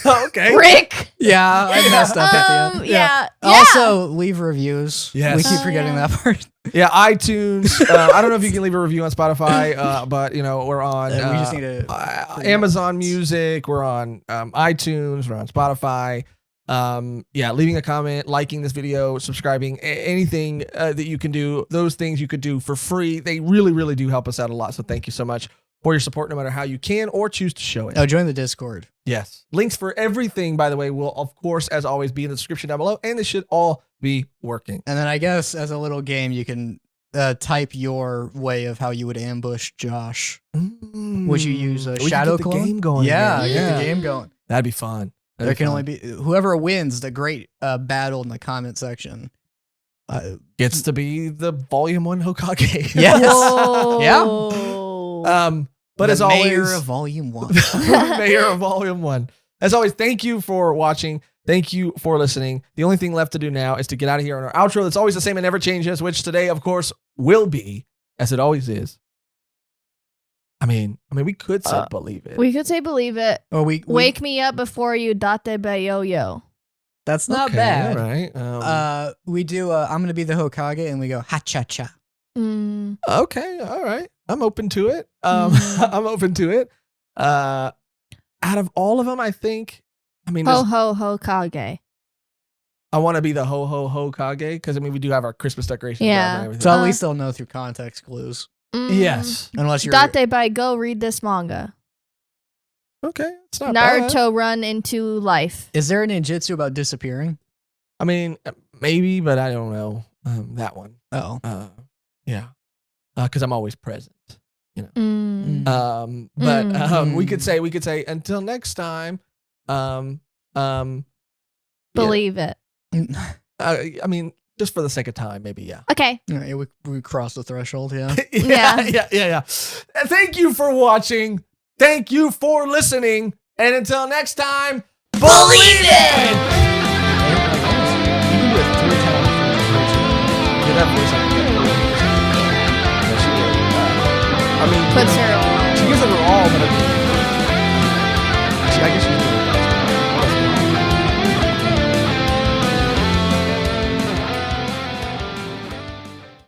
Okay. Rick. Yeah, I messed up at the end. Yeah. Also, leave reviews. Yes. We keep forgetting that part. Yeah, iTunes. I don't know if you can leave a review on Spotify, but we're on we just need to Amazon Music. We're on iTunes. We're on Spotify. Leaving a comment, liking this video, subscribing, anything that you can do, those things you could do for free. They really, really do help us out a lot. So thank you so much for your support, no matter how you can or choose to show it. Oh, join the Discord. Yes. Links for everything, by the way, will, of course, as always, be in the description down below, and they should all be working. And then I guess as a little game, you can type your way of how you would ambush Josh. Would you use a shadow clone? Get the game going. Yeah, get the game going. That'd be fun. There can only be whoever wins the great battle in the comment section gets to be the Volume 1 Hokage. Yes. Whoa. Yeah. But the as always, mayor of Volume 1. Mayor of Volume 1. As always, thank you for watching. Thank you for listening. The only thing left to do now is to get out of here on our outro. That's always the same and never changes, which today, of course, will be, as it always is. I mean, we could say believe it. We could say believe it. Or we wake me up before you date bayo-yo. That's not okay, bad. All right. We do I'm gonna be the Hokage, and we go ha-cha-cha. Okay, all right. I'm open to it. I'm open to it. Out of all of them, I think, Hokage. I want to be the Hokage, because we do have our Christmas decorations up and everything. So at least they'll know through context clues. Yes. Unless you're go read this manga. Okay, it's not Naruto bad. run into life. Is there a ninjutsu about disappearing? I mean, maybe, but I don't know that one. Oh. Yeah. Because I'm always present. Mm. But we could say until next time. Believe it. I mean, just for the sake of time, maybe. Yeah. Okay. Yeah, we crossed the threshold. Yeah. Yeah. Thank you for watching. Thank you for listening. And until next time, believe it. You can do it 3 times. Get that voice on. I mean, Puts her. she gives it her all, but I guess she's